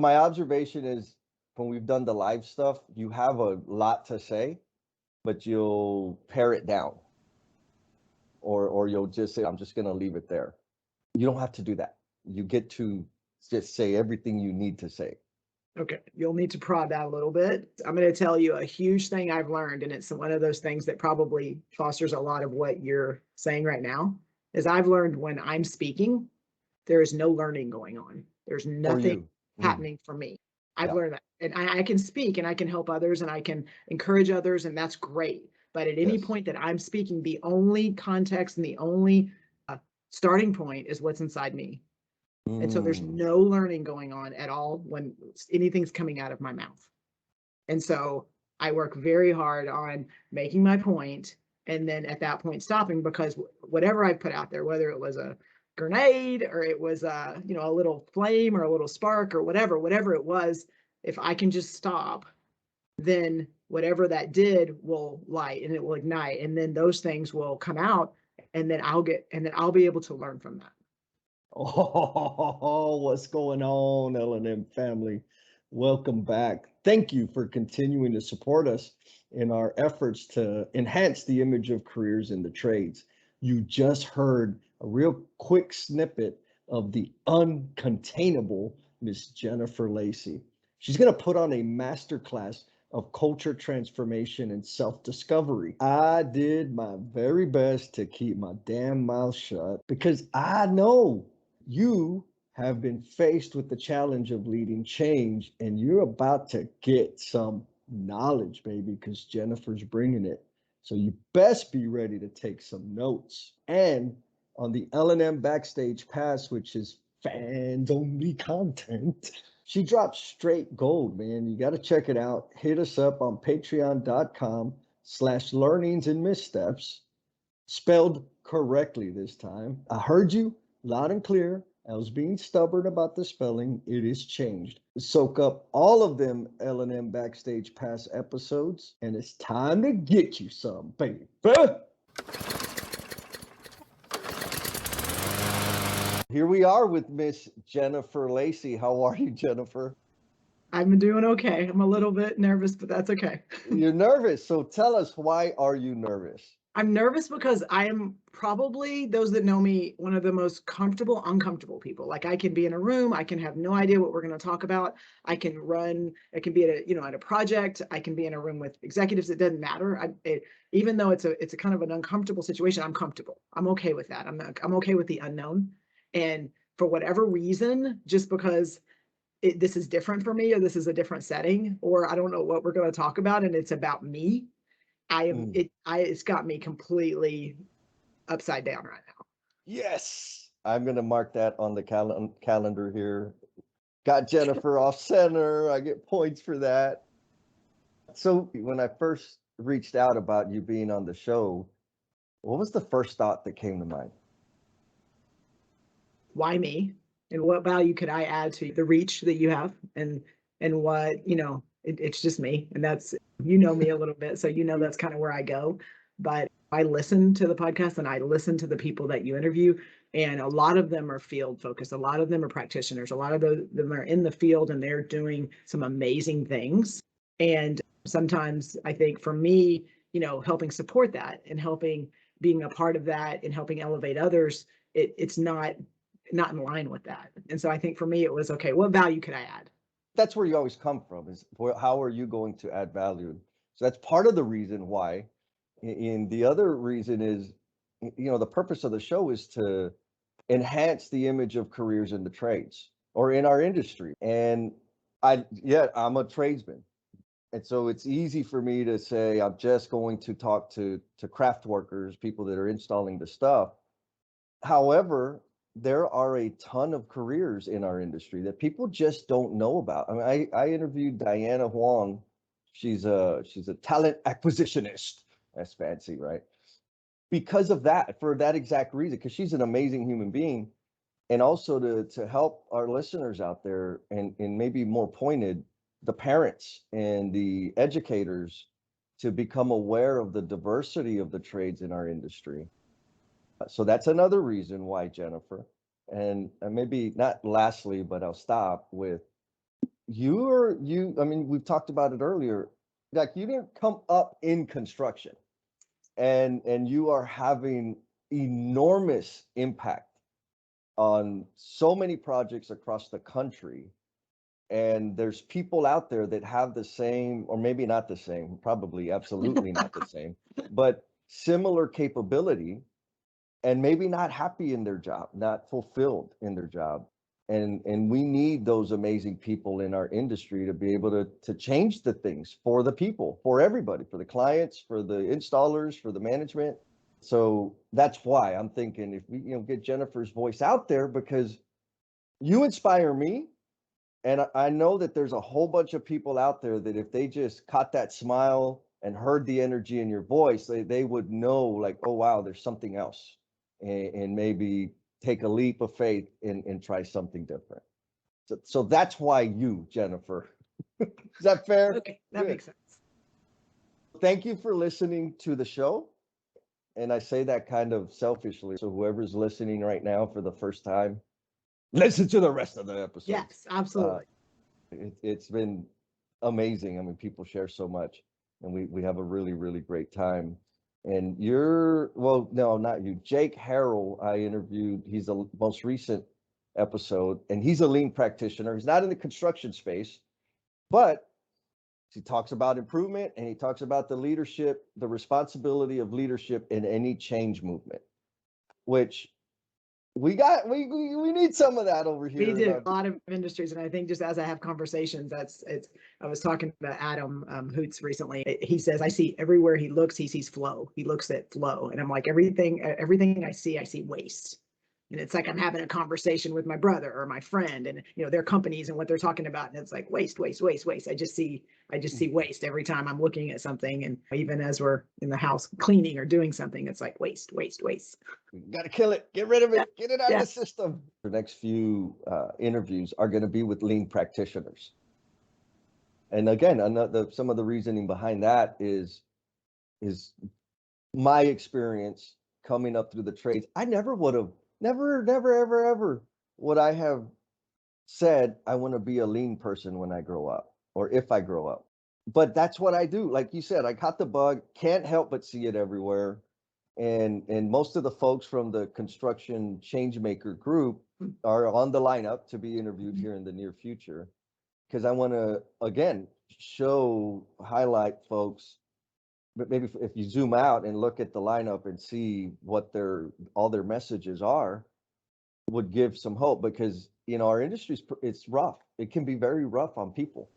My observation is when we've done the live stuff, you have a lot to say, but you'll pare it down, or you'll just say, I'm just going to leave it there. You don't have to do that. You get to just say everything you need to say. Okay, you'll need to prod that a little bit. I'm going to tell you a huge thing I've learned, and it's one of those things that probably fosters a lot of what you're saying right now. Is I've learned when I'm speaking, there is no learning going on. There's For nothing you. Mm, happening for me. I've yeah. learned that. And I can speak and I can help others and I can encourage others, and that's great. But at any Yes. point that I'm speaking, the only context and the only uh, starting point is what's inside me. And so there's Mm. no learning going on at all when anything's coming out of my mouth. And so I work very hard on making my point and then at that point stopping, because whatever I put out there, whether it was a grenade or it was a little flame or a little spark or whatever it was, if I can just stop, then whatever that did will light and it will ignite, and then those things will come out, and then I'll be able to learn from that. Oh, what's going on, L&M family? Welcome back. Thank you for continuing to support us in our efforts to enhance the image of careers in the trades. You just heard a real quick snippet of the uncontainable Miss Jennifer Lacy. She's going to put on a masterclass of culture transformation and self-discovery. I did my very best to keep my damn mouth shut because I know you have been faced with the challenge of leading change, and you're about to get some knowledge, baby, because Jennifer's bringing it. So you best be ready to take some notes. And on the L&M Backstage Pass, which is fans only content, she drops straight gold, man. You got to check it out. Hit us up on patreon.com/learnings and missteps, spelled correctly this time. I heard you loud and clear. I was being stubborn about the spelling. It is changed. Soak up all of them L&M Backstage Pass episodes, and it's time to get you some, baby. Here we are with Miss Jennifer Lacy. How are you, Jennifer? I'm doing okay. I'm a little bit nervous, but that's okay. You're nervous. So tell us, why are you nervous? I'm nervous because I am probably, those that know me, one of the most comfortable, uncomfortable people. Like I can be in a room, I can have no idea what we're going to talk about. I can be at a project, I can be in a room with executives. It doesn't matter. Even though it's a kind of an uncomfortable situation, I'm comfortable. I'm okay with that. I'm okay with the unknown. And for whatever reason, just because this is different for me, or this is a different setting, or I don't know what we're going to talk about, and it's about me, Mm. it's got me completely upside down right now. Yes. I'm going to mark that on the calendar here. Got Jennifer off center. I get points for that. So when I first reached out about you being on the show, what was the first thought that came to mind? Why me? And what value could I add to the reach that you have? And what, it's just me. And that's, me a little bit. So that's kind of where I go. But I listen to the podcast and I listen to the people that you interview. And a lot of them are field focused. A lot of them are practitioners. A lot of them are in the field and they're doing some amazing things. And sometimes I think for me, helping support that and helping being a part of that and helping elevate others, it's not in line with that. And so I think for me, it was, okay, what value could I add? That's where you always come from, is how are you going to add value? So that's part of the reason why. And the other reason is, the purpose of the show is to enhance the image of careers in the trades or in our industry. And I'm a tradesman. And so it's easy for me to say, I'm just going to talk to craft workers, people that are installing the stuff. However, there are a ton of careers in our industry that people just don't know about. I mean, I interviewed Diana Huang. She's a talent acquisitionist. That's fancy, right? Because of that, for that exact reason, because she's an amazing human being. And also to help our listeners out there, and maybe more pointed, the parents and the educators, to become aware of the diversity of the trades in our industry. So that's another reason why, Jennifer. And maybe not lastly, but I'll stop with, I mean, we've talked about it earlier. Like you didn't come up in construction and you are having enormous impact on so many projects across the country. And there's people out there that have the same, or maybe not the same, probably absolutely not the same, but similar capability and maybe not happy in their job, not fulfilled in their job. And we need those amazing people in our industry to be able to change the things for the people, for everybody, for the clients, for the installers, for the management. So that's why I'm thinking if we, get Jennifer's voice out there, because you inspire me. And I know that there's a whole bunch of people out there that if they just caught that smile and heard the energy in your voice, they would know like, oh, wow, there's something else. And maybe take a leap of faith and try something different. So that's why you, Jennifer. Is that fair? Okay, that makes sense. Thank you for listening to the show. And I say that kind of selfishly. So whoever's listening right now for the first time, listen to the rest of the episode. Yes, absolutely. It's been amazing. I mean, people share so much, and we have a really, really great time. And no, not you. Jake Harrell, I interviewed. He's the most recent episode, and he's a lean practitioner. He's not in the construction space, but he talks about improvement and he talks about the leadership, the responsibility of leadership in any change movement, which we need some of that over here. We do a lot of industries, and I think just as I have conversations, I was talking to Adam Hoots recently. He says I see everywhere he looks, he sees flow. He looks at flow, and I'm like everything I see waste. And it's like I'm having a conversation with my brother or my friend, and their companies and what they're talking about, and it's like waste. I just see waste every time I'm looking at something, and even as we're in the house cleaning or doing something, it's like waste. Got to kill it, get rid of it, get it out of the system. The next few interviews are going to be with lean practitioners, and again, some of the reasoning behind that is my experience coming up through the trades. I never would have. Never, ever would I have said I want to be a lean person when I grow up or if I grow up. But that's what I do. Like you said, I caught the bug, can't help but see it everywhere. And most of the folks from the construction changemaker group are on the lineup to be interviewed here in the near future. Because I want to, again, highlight folks. But maybe if you zoom out and look at the lineup and see what all their messages are, would give some hope, because our industry's it's rough. It can be very rough on people,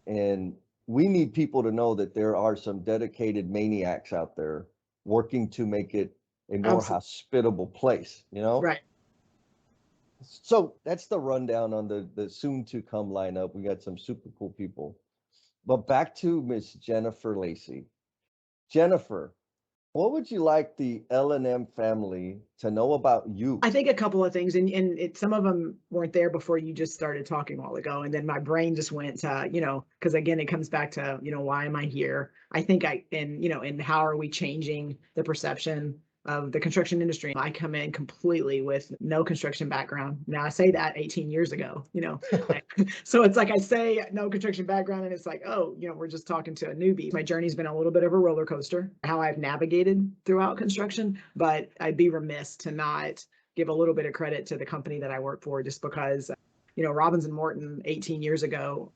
and we need people to know that there are some dedicated maniacs out there working to make it a more hospitable place. Right. So that's the rundown on the soon to come lineup. We got some super cool people. But back to Miss Jennifer Lacy. Jennifer, what would you like the L&M family to know about you? I think a couple of things, and some of them weren't there before you just started talking a while ago, and then my brain just went to, because again, it comes back to, why am I here? I think and how are we changing the perception of the construction industry? I come in completely with no construction background. Now I say that 18 years ago, so it's like I say no construction background, and it's like, oh, we're just talking to a newbie. My journey's been a little bit of a roller coaster, how I've navigated throughout construction, but I'd be remiss to not give a little bit of credit to the company that I work for, just because, Robbins and Morton 18 years ago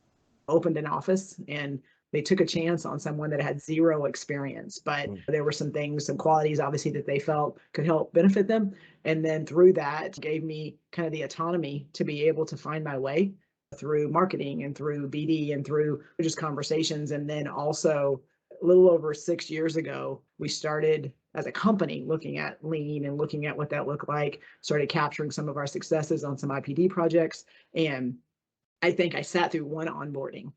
opened an office, and they took a chance on someone that had zero experience, but there were some qualities obviously that they felt could help benefit them. And then through that gave me kind of the autonomy to be able to find my way through marketing and through BD and through just conversations. And then also a little over 6 years ago, we started as a company looking at lean and looking at what that looked like, started capturing some of our successes on some IPD projects. And I think I sat through one onboarding,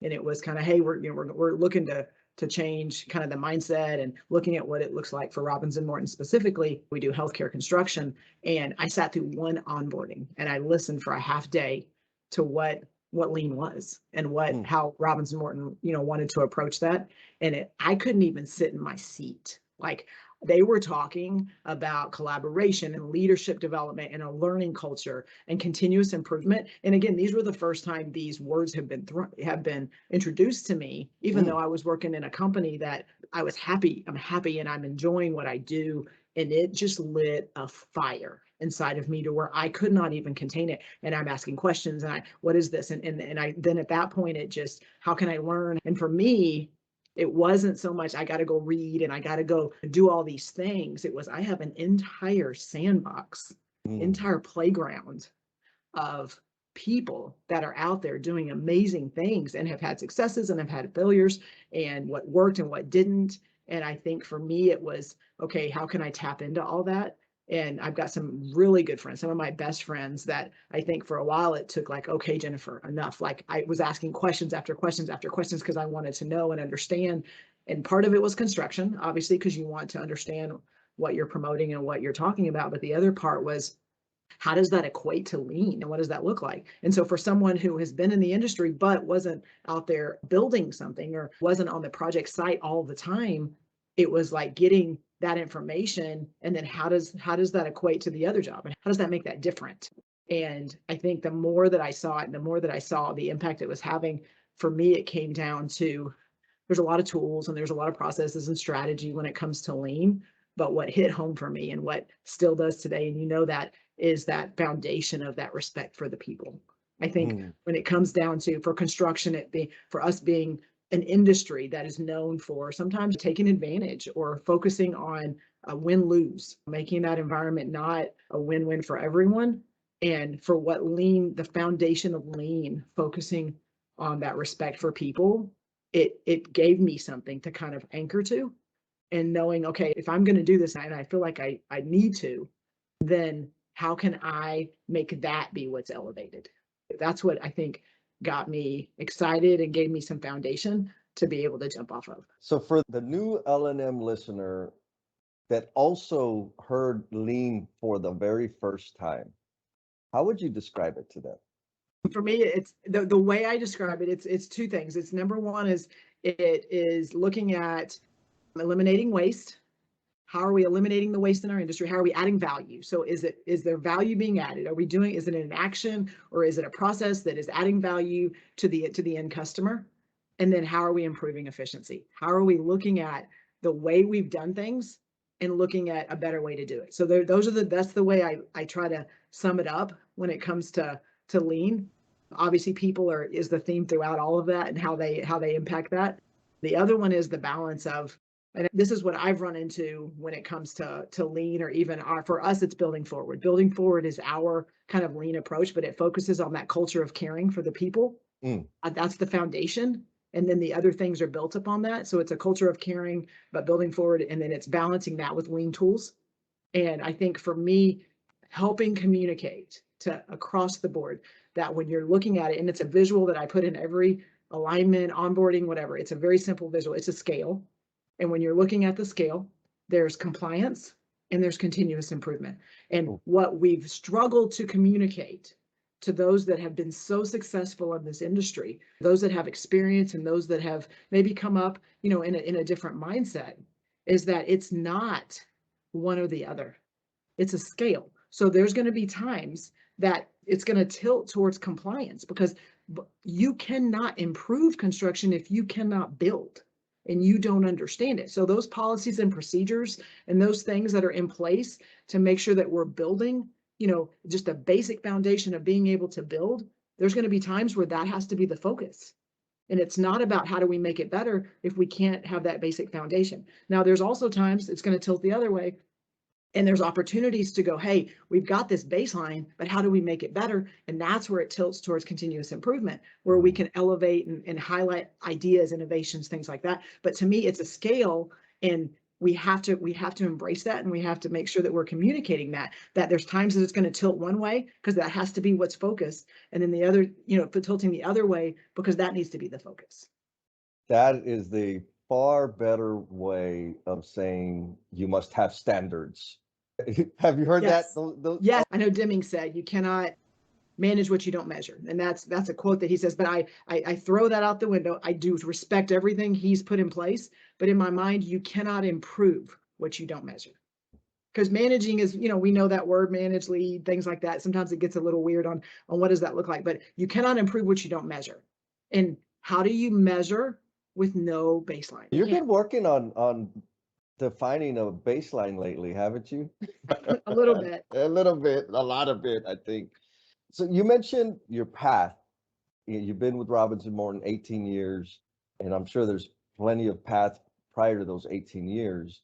and it was kind of, hey, we're looking to change kind of the mindset and looking at what it looks like for Robbins and Morton specifically. We do healthcare construction, and I sat through one onboarding and I listened for a half day to what lean was and how Robbins and Morton wanted to approach that. And I couldn't even sit in my seat. Like They were talking about collaboration and leadership development and a learning culture and continuous improvement. And again, these were the first time these words have been introduced to me, even though I was working in a company that I was happy. I'm happy and I'm enjoying what I do. And it just lit a fire inside of me to where I could not even contain it. And I'm asking questions and what is this? And I then at that point, it just, how can I learn? And for me, it wasn't so much I got to go read and I got to go do all these things. It was I have an entire sandbox, entire playground of people that are out there doing amazing things and have had successes and have had failures and what worked and what didn't. And I think for me, it was, okay, how can I tap into all that? And I've got some really good friends, some of my best friends that I think for a while it took like, okay, Jennifer, enough. Like I was asking questions after questions after questions because I wanted to know and understand. And part of it was construction, obviously, because you want to understand what you're promoting and what you're talking about. But the other part was, how does that equate to lean and what does that look like? And so for someone who has been in the industry but wasn't out there building something or wasn't on the project site all the time, it was like getting that information and then how does that equate to the other job and how does that make that different? And I think the more that I saw it and the more that I saw the impact it was having, for me it came down to, there's a lot of tools and there's a lot of processes and strategy when it comes to lean, but what hit home for me and what still does today, and you know, that is that foundation of that respect for the people. I think when it comes down to, for construction, for us being an industry that is known for sometimes taking advantage or focusing on a win-lose, making that environment not a win-win for everyone. And for what lean, the foundation of lean, focusing on that respect for people, it gave me something to kind of anchor to, and knowing, okay, if I'm going to do this and I feel like I need to, then how can I make that be what's elevated? That's what I think got me excited and gave me some foundation to be able to jump off of. So for the new L&M listener that also heard lean for the very first time, how would you describe it to them? For me, it's the way I describe it, it's two things. It's number one is it is looking at eliminating waste. How are we eliminating the waste in our industry? How are we adding value? So is there value being added? Is it an action or is it a process that is adding value to the end customer? And then how are we improving efficiency? How are we looking at the way we've done things and looking at a better way to do it? So that's the way I try to sum it up when it comes to lean. Obviously, people is the theme throughout all of that and how they impact that. The other one is the balance of, and this is what I've run into when it comes to lean, or even for us, it's building forward. Building forward is our kind of lean approach, but it focuses on that culture of caring for the people. That's the foundation. And then the other things are built upon that. So it's a culture of caring, but building forward, and then it's balancing that with lean tools. And I think for me, helping communicate to across the board that when you're looking at it, and it's a visual that I put in every alignment, onboarding, whatever, it's a very simple visual. It's a scale. And when you're looking at the scale, there's compliance and there's continuous improvement. And what we've struggled to communicate to those that have been so successful in this industry, those that have experience and those that have maybe come up, in a different mindset, is that it's not one or the other. It's a scale. So there's going to be times that it's going to tilt towards compliance, because you cannot improve construction if you cannot build and you don't understand it. So those policies and procedures and those things that are in place to make sure that we're building, just a basic foundation of being able to build, there's going to be times where that has to be the focus. And it's not about how do we make it better if we can't have that basic foundation. Now, there's also times it's going to tilt the other way. And there's opportunities to go, hey, we've got this baseline, but how do we make it better? And that's where it tilts towards continuous improvement, where we can elevate and highlight ideas, innovations, things like that. But to me, it's a scale, and we have to embrace that, and we have to make sure that we're communicating that there's times that it's going to tilt one way because that has to be what's focused, and then the other, tilting the other way because that needs to be the focus. That is the far better way of saying you must have standards. Have you heard Yes. that? Yes, I know Deming said you cannot manage what you don't measure, and that's a quote that he says. But I throw that out the window. I do respect everything he's put in place, but in my mind, you cannot improve what you don't measure. Because managing is, we know that word, manage, lead, things like that. Sometimes it gets a little weird on what does that look like, but you cannot improve what you don't measure. And how do you measure with no baseline? You've been working on defining a baseline lately, haven't you? A little bit. A little bit, a lot of it, I think. So you mentioned your path. You've been with Robinson Morton 18 years, and I'm sure there's plenty of path prior to those 18 years.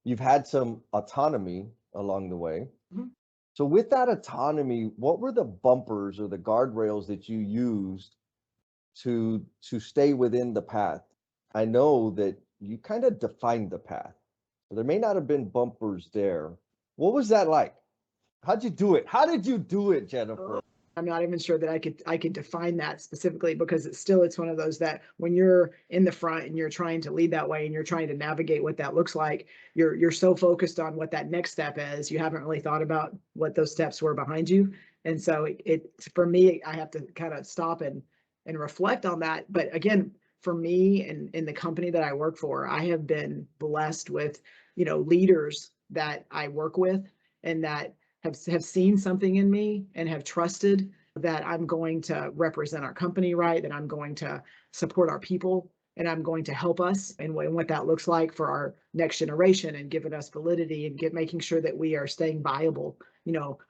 You've had some autonomy along the way. Mhm. So with that autonomy, what were the bumpers or the guardrails that you used to stay within the path? I know that you kind of defined the path. So there may not have been bumpers there. What was that like? How'd you do it? How did you do it, Jennifer? I'm not even sure that I could define that specifically, because it's one of those that when you're in the front and you're trying to lead that way and you're trying to navigate what that looks like, you're so focused on what that next step is, you haven't really thought about what those steps were behind you. And so it for me, I have to kind of stop and reflect on that. But again, for me and in the company that I work for, I have been blessed with, leaders that I work with and that have seen something in me and have trusted that I'm going to represent our company right, that I'm going to support our people, and I'm going to help us and what that looks like for our next generation, and giving us validity and making sure that we are staying viable,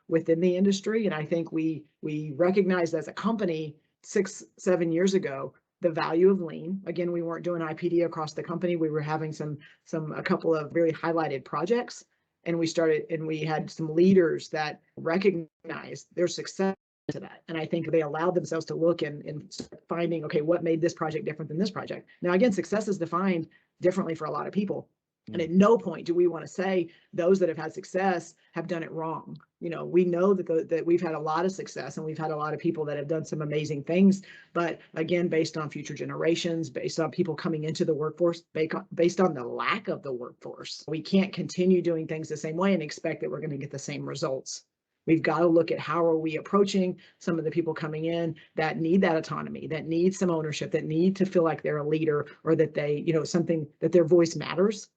within the industry. And I think we recognized as a company 6-7 years ago the value of lean. Again, we weren't doing IPD across the company. We were having a couple of very highlighted projects, and we had some leaders that recognized their success to that. And I think they allowed themselves to look and finding, okay, what made this project different than this project? Now, again, success is defined differently for a lot of people. And at no point do we want to say those that have had success have done it wrong. We know that we've had a lot of success and we've had a lot of people that have done some amazing things. But again, based on future generations, based on people coming into the workforce, based on the lack of the workforce, we can't continue doing things the same way and expect that we're going to get the same results. We've got to look at how are we approaching some of the people coming in that need that autonomy, that need some ownership, that need to feel like they're a leader, or that they, something that their voice matters.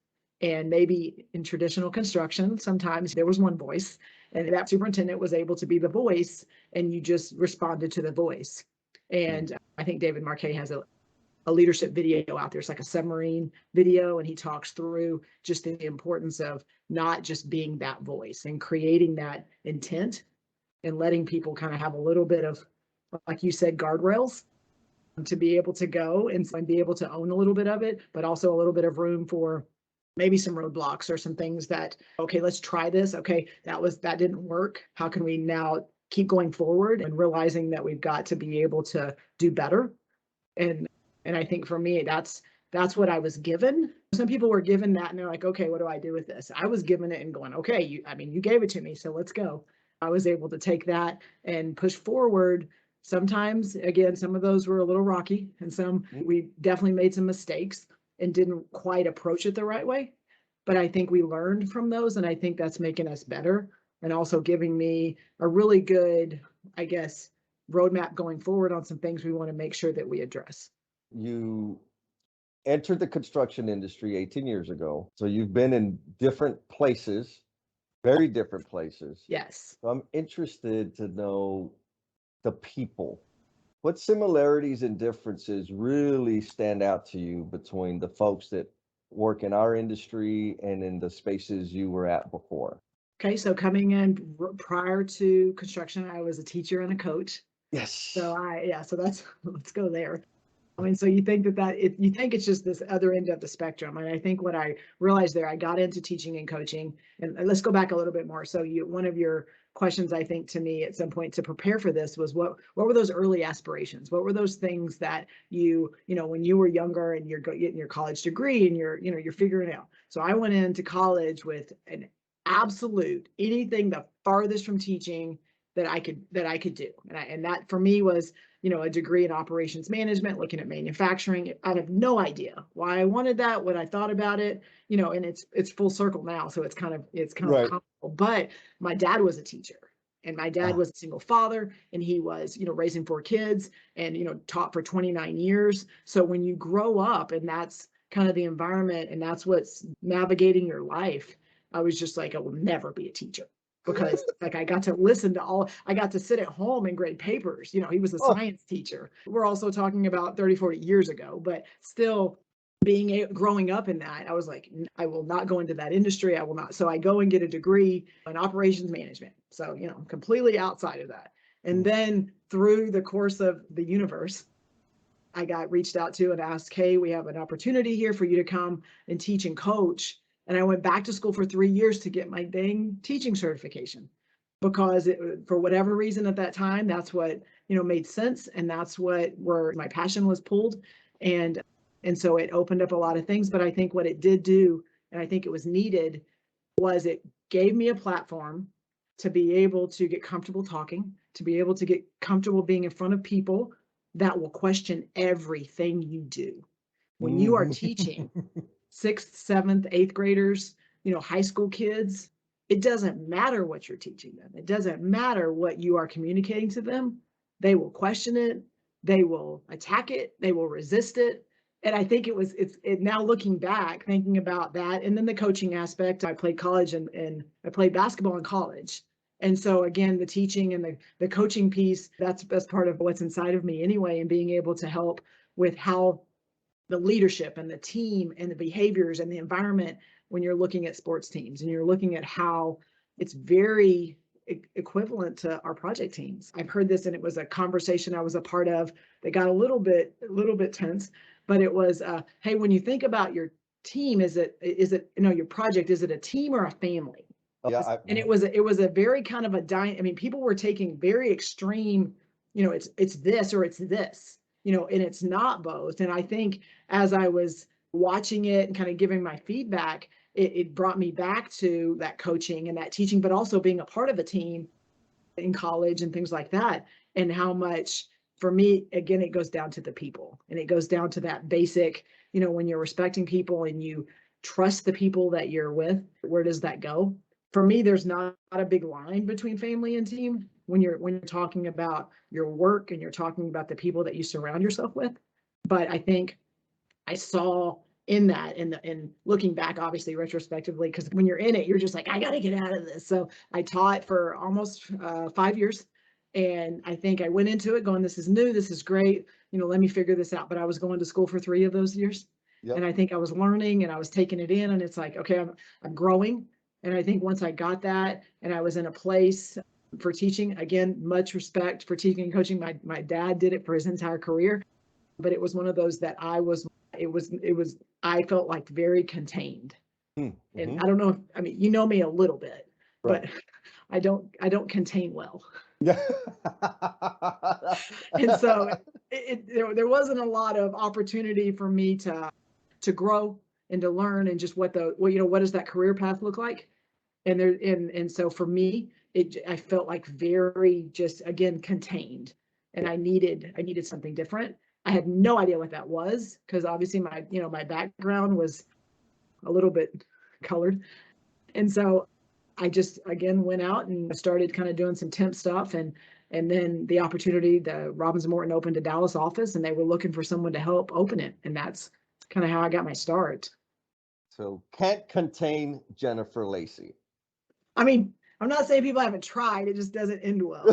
And maybe in traditional construction, sometimes there was one voice and that superintendent was able to be the voice and you just responded to the voice. And I think David Marquet has a leadership video out there. It's like a submarine video, and he talks through just the importance of not just being that voice and creating that intent and letting people kind of have a little bit of, like you said, guardrails to be able to go and be able to own a little bit of it, but also a little bit of room for maybe some roadblocks or some things that, okay, let's try this. Okay, that didn't work. How can we now keep going forward, and realizing that we've got to be able to do better. And I think for me, that's what I was given. Some people were given that and they're like, okay, what do I do with this? I was given it and going, okay, you gave it to me, so let's go. I was able to take that and push forward. Sometimes, again, some of those were a little rocky, and some we definitely made some mistakes and didn't quite approach it the right way. But I think we learned from those, and I think that's making us better, and also giving me a really good, I guess, roadmap going forward on some things we want to make sure that we address. You entered the construction industry 18 years ago. So you've been in different places, very different places. Yes. So I'm interested to know the people. What similarities and differences really stand out to you between the folks that work in our industry and in the spaces you were at before? Okay, so coming in prior to construction, I was a teacher and a coach. Yes. So that's let's go there. I mean, so you think you think it's just this other end of the spectrum. And I think what I realized there, I got into teaching and coaching, and let's go back a little bit more. So one of your questions, I think, to me at some point to prepare for this was what were those early aspirations? What were those things that when you were younger and you're getting your college degree and you're figuring it out. So I went into college with an absolute anything the farthest from teaching that I could do. And that for me was, a degree in operations management, looking at manufacturing. I have no idea why I wanted that, what I thought about it, and it's full circle now. So it's kind of Right. comical. But my dad was a teacher, and my dad was a single father, and he was, raising 4 kids and, taught for 29 years. So when you grow up and that's kind of the environment and that's what's navigating your life, I was just like, I will never be a teacher because like I got to listen to I got to sit at home and grade papers. You know, he was a Oh, science teacher. We're also talking about 30, 40 years ago, but still growing up in that, I was like, I will not go into that industry. I will not. So I go and get a degree in operations management. So, you know, completely outside of that. And then through the course of the universe, I got reached out to and asked, hey, we have an opportunity here for you to come and teach and coach. And I went back to school for 3 years to get my dang teaching certification because for whatever reason at that time, that's what, you know, made sense. And that's where my passion was pulled. And so it opened up a lot of things. But I think what it did do, and I think it was needed, was it gave me a platform to be able to get comfortable talking, to be able to get comfortable being in front of people that will question everything you do. When you are teaching sixth, seventh, eighth graders, you know, high school kids, it doesn't matter what you're teaching them. It doesn't matter what you are communicating to them. They will question it. They will attack it. They will resist it. And I think it's now looking back, thinking about that. And then the coaching aspect, I played college and I played basketball in college. And so again, the teaching and the coaching piece, that's part of what's inside of me anyway, and being able to help with how the leadership and the team and the behaviors and the environment when you're looking at sports teams and you're looking at how it's very equivalent to our project teams. I've heard this and it was a conversation I was a part of that got a little bit tense, but it was, hey, when you think about your team, is it, you know, your project, is it a team or a family? yeah. And it was a very kind of I mean, people were taking very extreme, you know, it's this or it's this, you know, and it's not both. And I think as I was watching it and kind of giving my feedback, it brought me back to that coaching and that teaching, but also being a part of a team in college and things like that. And how much, for me, again, it goes down to the people and it goes down to that basic, you know, when you're respecting people and you trust the people that you're with, where does that go? For me, there's not a big line between family and team when you're talking about your work and you're talking about the people that you surround yourself with. But I think I saw in that and looking back, obviously retrospectively, because when you're in it, you're just like, I got to get out of this. So I taught for almost 5 years. And I think I went into it going, this is new, this is great, you know, let me figure this out. But I was going to school for 3 of those years. Yep. And I think I was learning and I was taking it in and it's like, okay, I'm growing. And I think once I got that and I was in a place for teaching, again, much respect for teaching and coaching. My dad did it for his entire career, but it was one of those that I felt like very contained. Mm-hmm. And I don't know, I mean, you know me a little bit, Right. but I don't contain well. Yeah. And so there wasn't a lot of opportunity for me to grow and to learn and just what you know, what does that career path look like? And so for me, I felt like very just again contained, and I needed something different. I had no idea what that was because obviously my background was a little bit colored, and so I just again went out and started kind of doing some temp stuff, and then the opportunity, the Robbins Morton opened a Dallas office, and they were looking for someone to help open it, and that's kind of how I got my start. So can't contain Jennifer Lacy. I mean, I'm not saying people haven't tried; it just doesn't end well.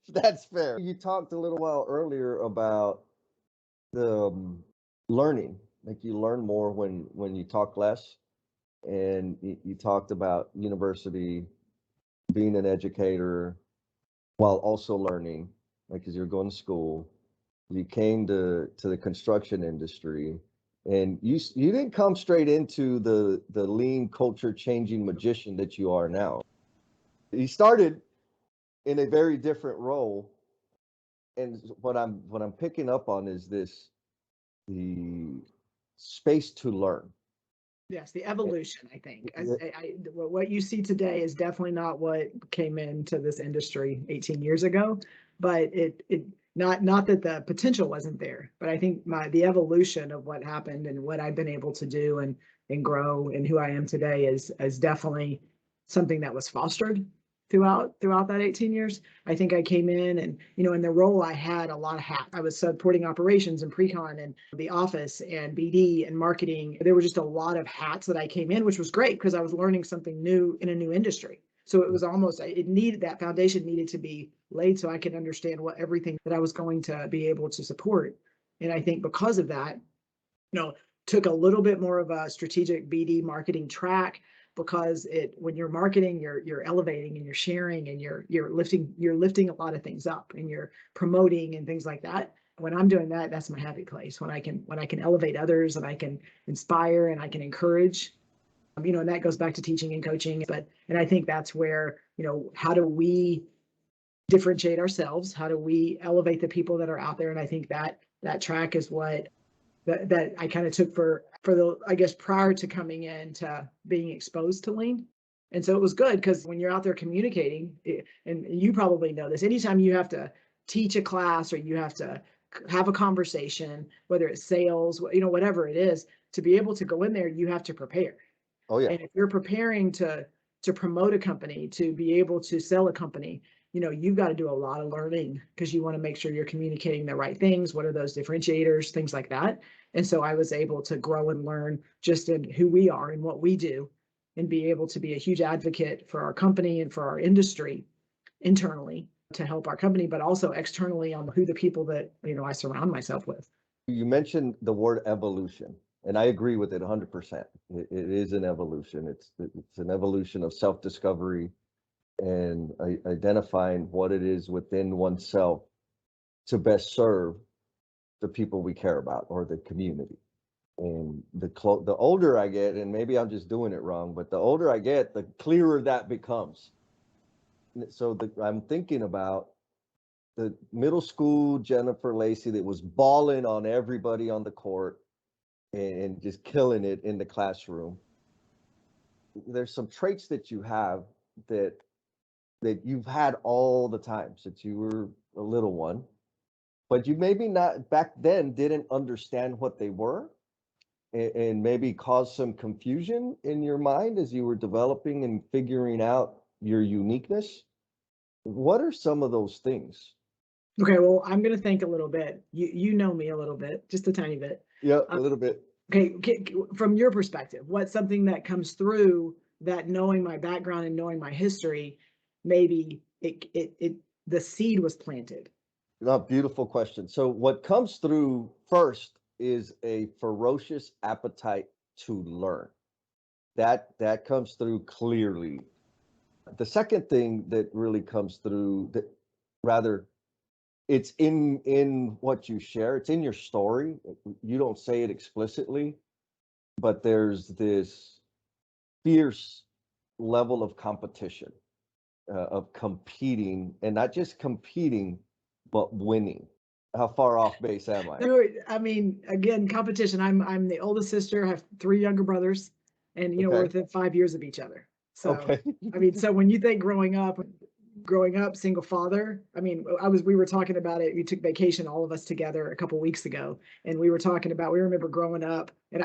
That's fair. You talked a little while earlier about the learning, like you learn more when you talk less, and you talked about university, being an educator while also learning, like because you're going to school. You came to the construction industry, and you didn't come straight into the lean culture changing magician that you are now. You started in a very different role, and what I'm picking up on is the space to learn. Yes, the evolution, I think. What you see today is definitely not what came into this industry 18 years ago, but it not that the potential wasn't there, but I think the evolution of what happened and what I've been able to do and grow and who I am today is definitely something that was fostered. throughout that 18 years. I think I came in and, in the role I had a lot of hats. I was supporting operations and pre-con and the office and BD and marketing. There were just a lot of hats that I came in, which was great because I was learning something new in a new industry. So it was almost, that foundation needed to be laid so I could understand what everything that I was going to be able to support. And I think because of that, took a little bit more of a strategic BD marketing track, because when you're marketing, you're elevating and you're sharing and you're lifting a lot of things up and you're promoting and things like that. When I'm doing that, that's my happy place. When I can elevate others and I can inspire and I can encourage, and that goes back to teaching and coaching. And I think that's where, how do we differentiate ourselves? How do we elevate the people that are out there? And I think that track is what that I kind of took for the, I guess, prior to coming in to being exposed to lean. And so it was good because when you're out there communicating, and you probably know this, anytime you have to teach a class or you have to have a conversation, whether it's sales, whatever it is, to be able to go in there, you have to prepare. Oh yeah. And if you're preparing to promote a company, to be able to sell a company, you've got to do a lot of learning because you want to make sure you're communicating the right things. What are those differentiators, things like that. And so I was able to grow and learn just in who we are and what we do, and be able to be a huge advocate for our company and for our industry internally to help our company, but also externally on who the people that, I surround myself with. You mentioned the word evolution, and I agree with it 100%. It is an evolution. It's an evolution of self-discovery and identifying what it is within oneself to best serve the people we care about or the community. And the older I get, and maybe I'm just doing it wrong, but the older I get, the clearer that becomes. So I'm thinking about the middle school Jennifer Lacy that was balling on everybody on the court and just killing it in the classroom. There's some traits that you have that you've had all the time since you were a little one, but you maybe not back then didn't understand what they were, and maybe caused some confusion in your mind as you were developing and figuring out your uniqueness. What are some of those things? Okay, well, I'm going to think a little bit. You know me a little bit, just a tiny bit. Yeah, a little bit. Okay, from your perspective, what's something that comes through that, knowing my background and knowing my history, maybe the seed was planted? No, beautiful question. So what comes through first is a ferocious appetite to learn. That comes through clearly. The second thing that really comes through, that rather, it's in what you share, it's in your story. You don't say it explicitly, but there's this fierce level of competition, of competing, and not just competing, but winning. How far off base am I? I mean, again, competition. I'm the oldest sister. I have 3 younger brothers, and we're Okay. within 5 years of each other. So, Okay. I mean, so when you think growing up, single father, I mean, we were talking about it. We took vacation, all of us together, a couple weeks ago, and we were talking about, we remember growing up, and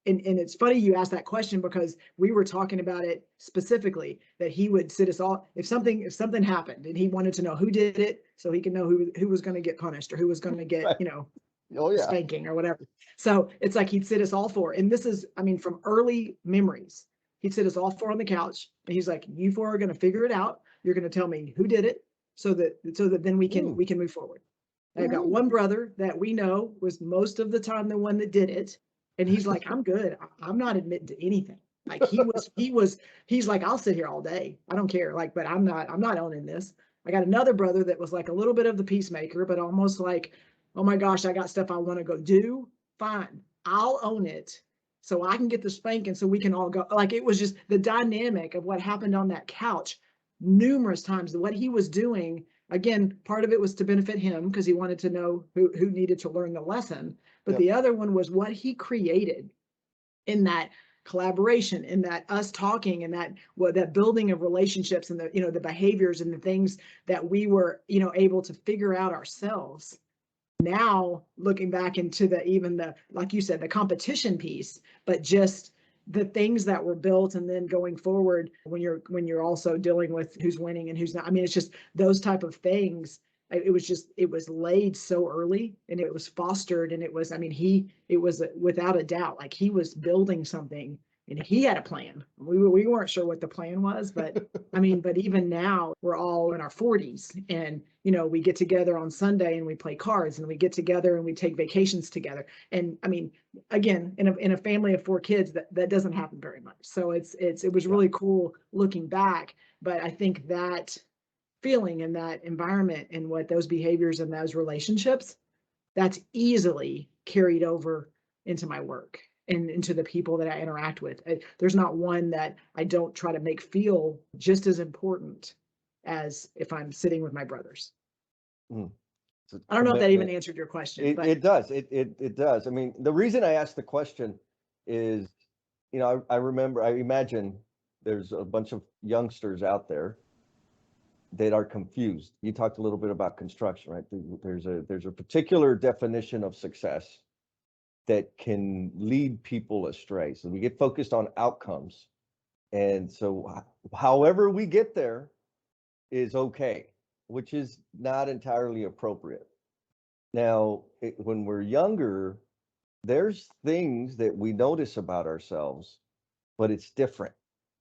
it's funny you asked that question, because we were talking about it specifically, that he would sit us all, if something happened and he wanted to know who did it, so he could know who was going to get punished or who was going to get, Right. Oh yeah. spanking or whatever. So it's like he'd sit us all four, and this is, I mean, from early memories, he'd sit us all four on the couch, and he's like, "You four are going to figure it out. You're going to tell me who did it, so that then we can move forward." And I've got one brother that we know was most of the time the one that did it, and he's like, "I'm good. I'm not admitting to anything." Like he's like, "I'll sit here all day. I don't care. Like, but I'm not owning this." I got another brother that was like a little bit of the peacemaker, but almost like, "Oh my gosh, I got stuff I want to go do. Fine, I'll own it, so I can get the spanking, so we can all go." Like, it was just the dynamic of what happened on that couch numerous times. What he was doing, again, part of it was to benefit him because he wanted to know who needed to learn the lesson. But the other one was what he created in that collaboration, in that us talking, and that building of relationships, and the behaviors and the things that we were able to figure out ourselves. Now looking back into like you said, the competition piece, but just the things that were built, and then going forward when you're also dealing with who's winning and who's not. I mean, it's just those type of things. It was laid so early, and it was fostered, and it was, I mean, it was without a doubt, like he was building something, and he had a plan. We weren't sure what the plan was, but I mean, but even now we're all in our 40s, and we get together on Sunday and we play cards, and we get together and we take vacations together. And I mean, again, in a family of 4 kids, that doesn't happen very much. So it was really cool looking back. But I think that feeling and that environment and what those behaviors and those relationships, that's easily carried over into my work and into the people that I interact with. There's not one that I don't try to make feel just as important as if I'm sitting with my brothers. Mm. I don't know if that even answered your question. But It does. It does. I mean, the reason I asked the question is, I imagine there's a bunch of youngsters out there that are confused. You talked a little bit about construction, right? There's a particular definition of success that can lead people astray. So we get focused on outcomes. And so however we get there is okay, which is not entirely appropriate. Now, when we're younger, there's things that we notice about ourselves, but it's different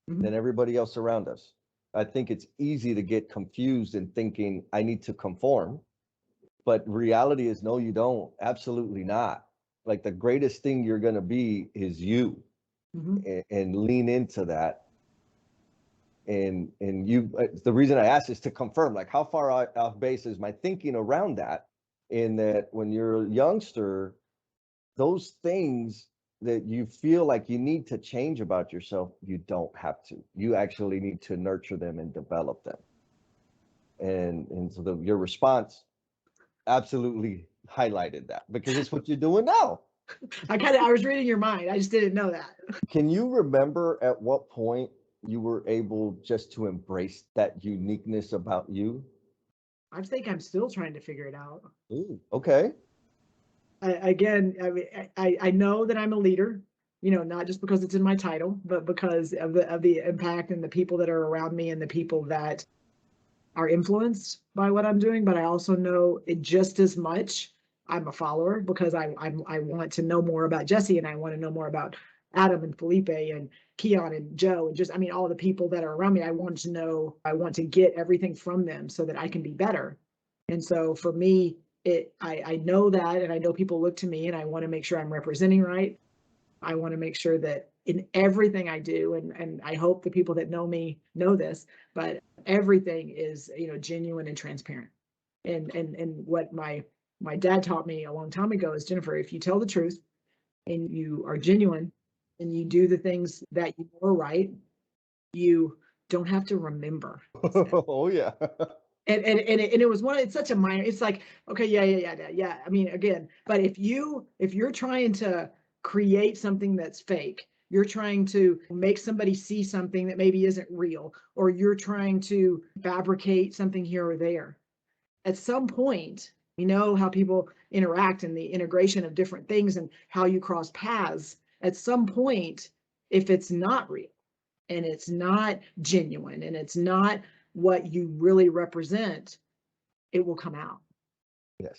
than everybody else around us. I think it's easy to get confused in thinking I need to conform, but reality is, no, you don't. Absolutely not. Like, the greatest thing you're going to be is you, and lean into that. And the reason I asked is to confirm, like, how far off base is my thinking around that? In that when you're a youngster, those things that you feel like you need to change about yourself, you don't have to. You actually need to nurture them and develop them. And so your response absolutely highlighted that, because it's what you're doing now. I was reading your mind. I just didn't know that. Can you remember at what point you were able just to embrace that uniqueness about you? I think I'm still trying to figure it out. Ooh, okay. I know that I'm a leader, not just because it's in my title, but because of the impact and the people that are around me and the people that are influenced by what I'm doing. But I also know it just as much. I'm a follower because I want to know more about Jesse, and I want to know more about Adam and Felipe and Keon and Joe, and just, I mean, all the people that are around me. I want to get everything from them so that I can be better. And so for me, I know that, and I know people look to me, and I want to make sure I'm representing right. I want to make sure that in everything I do, and I hope the people that know me know this, but everything is, genuine and transparent. And what my dad taught me a long time ago is, Jennifer, if you tell the truth and you are genuine and you do the things that you know are right, you don't have to remember. Oh yeah. And it was it's such a minor, it's like, okay, yeah. I mean, again, but if you're trying to create something that's fake, you're trying to make somebody see something that maybe isn't real, or you're trying to fabricate something here or there, at some point, how people interact and the integration of different things and how you cross paths. At some point, if it's not real and it's not genuine and it's not what you really represent, it will come out. Yes.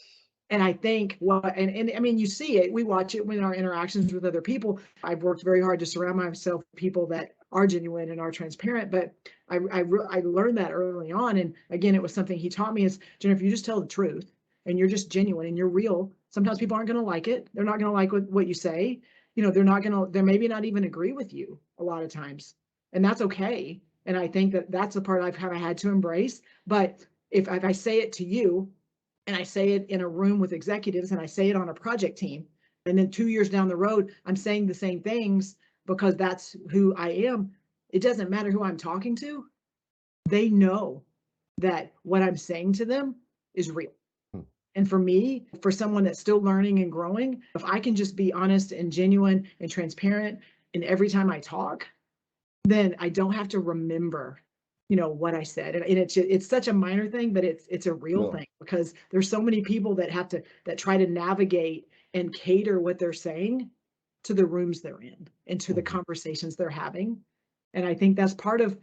And I think and I mean, you see it, we watch it in our interactions with other people. I've worked very hard to surround myself with people that are genuine and are transparent, but I learned that early on. And again, it was something he taught me is, Jennifer, if you just tell the truth and you're just genuine and you're real, sometimes people aren't going to like it. They're not going to like what you say. They're maybe not even agree with you a lot of times. And that's okay. And I think that's the part I've kind of had to embrace. But if I say it to you, and I say it in a room with executives, and I say it on a project team, and then 2 years down the road, I'm saying the same things because that's who I am. It doesn't matter who I'm talking to. They know that what I'm saying to them is real. And for me, for someone that's still learning and growing, if I can just be honest and genuine and transparent in every time I talk, then I don't have to remember what I said. And it's such a minor thing, but it's a real thing, because there's so many people that try to navigate and cater what they're saying to the rooms they're in and to the conversations they're having. And I think that's part of,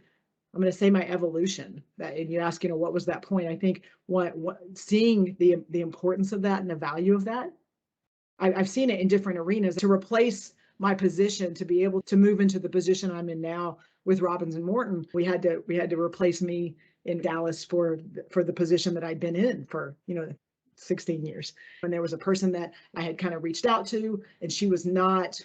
I'm going to say, my evolution. That, and you ask, what was that point? I think what seeing the importance of that and the value of that, I've seen it in different arenas. To replace my position, to be able to move into the position I'm in now with Robbins and Morton, we had to replace me in Dallas for the position that I'd been in for 16 years. And there was a person that I had kind of reached out to, and she was not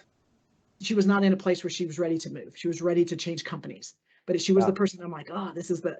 in a place where she was ready to move. She was ready to change companies. But she was the person I'm like, oh,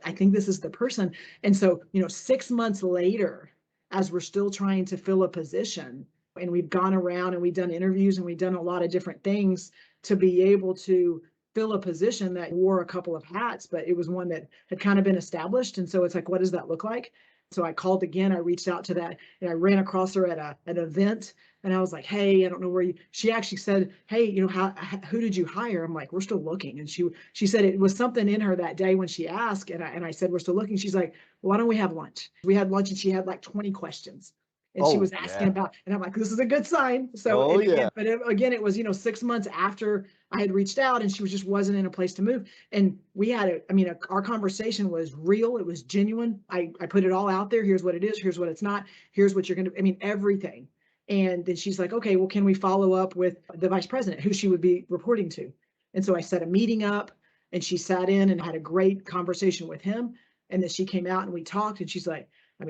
I think this is the person. And so, 6 months later, as we're still trying to fill a position, and we've gone around and we've done interviews and we've done a lot of different things to be able to fill a position that wore a couple of hats, but it was one that had kind of been established. And so it's like, what does that look like? So I called again, I reached out to that, and I ran across her at an event, and I was like, hey, I don't know where she actually said, hey, who did you hire? I'm like, we're still looking. And she said it was something in her that day when she asked, and I said, we're still looking. She's like, well, why don't we have lunch? We had lunch, and she had like 20 questions. And she was asking about, and I'm like, this is a good sign. So, again, it was, 6 months after I had reached out, and she just wasn't in a place to move. And we had our conversation was real. It was genuine. I put it all out there. Here's what it is. Here's what it's not. Here's what you're going to, everything. And then she's like, okay, well, can we follow up with the vice president who she would be reporting to? And so I set a meeting up, and she sat in and had a great conversation with him. And then she came out and we talked, and she's like,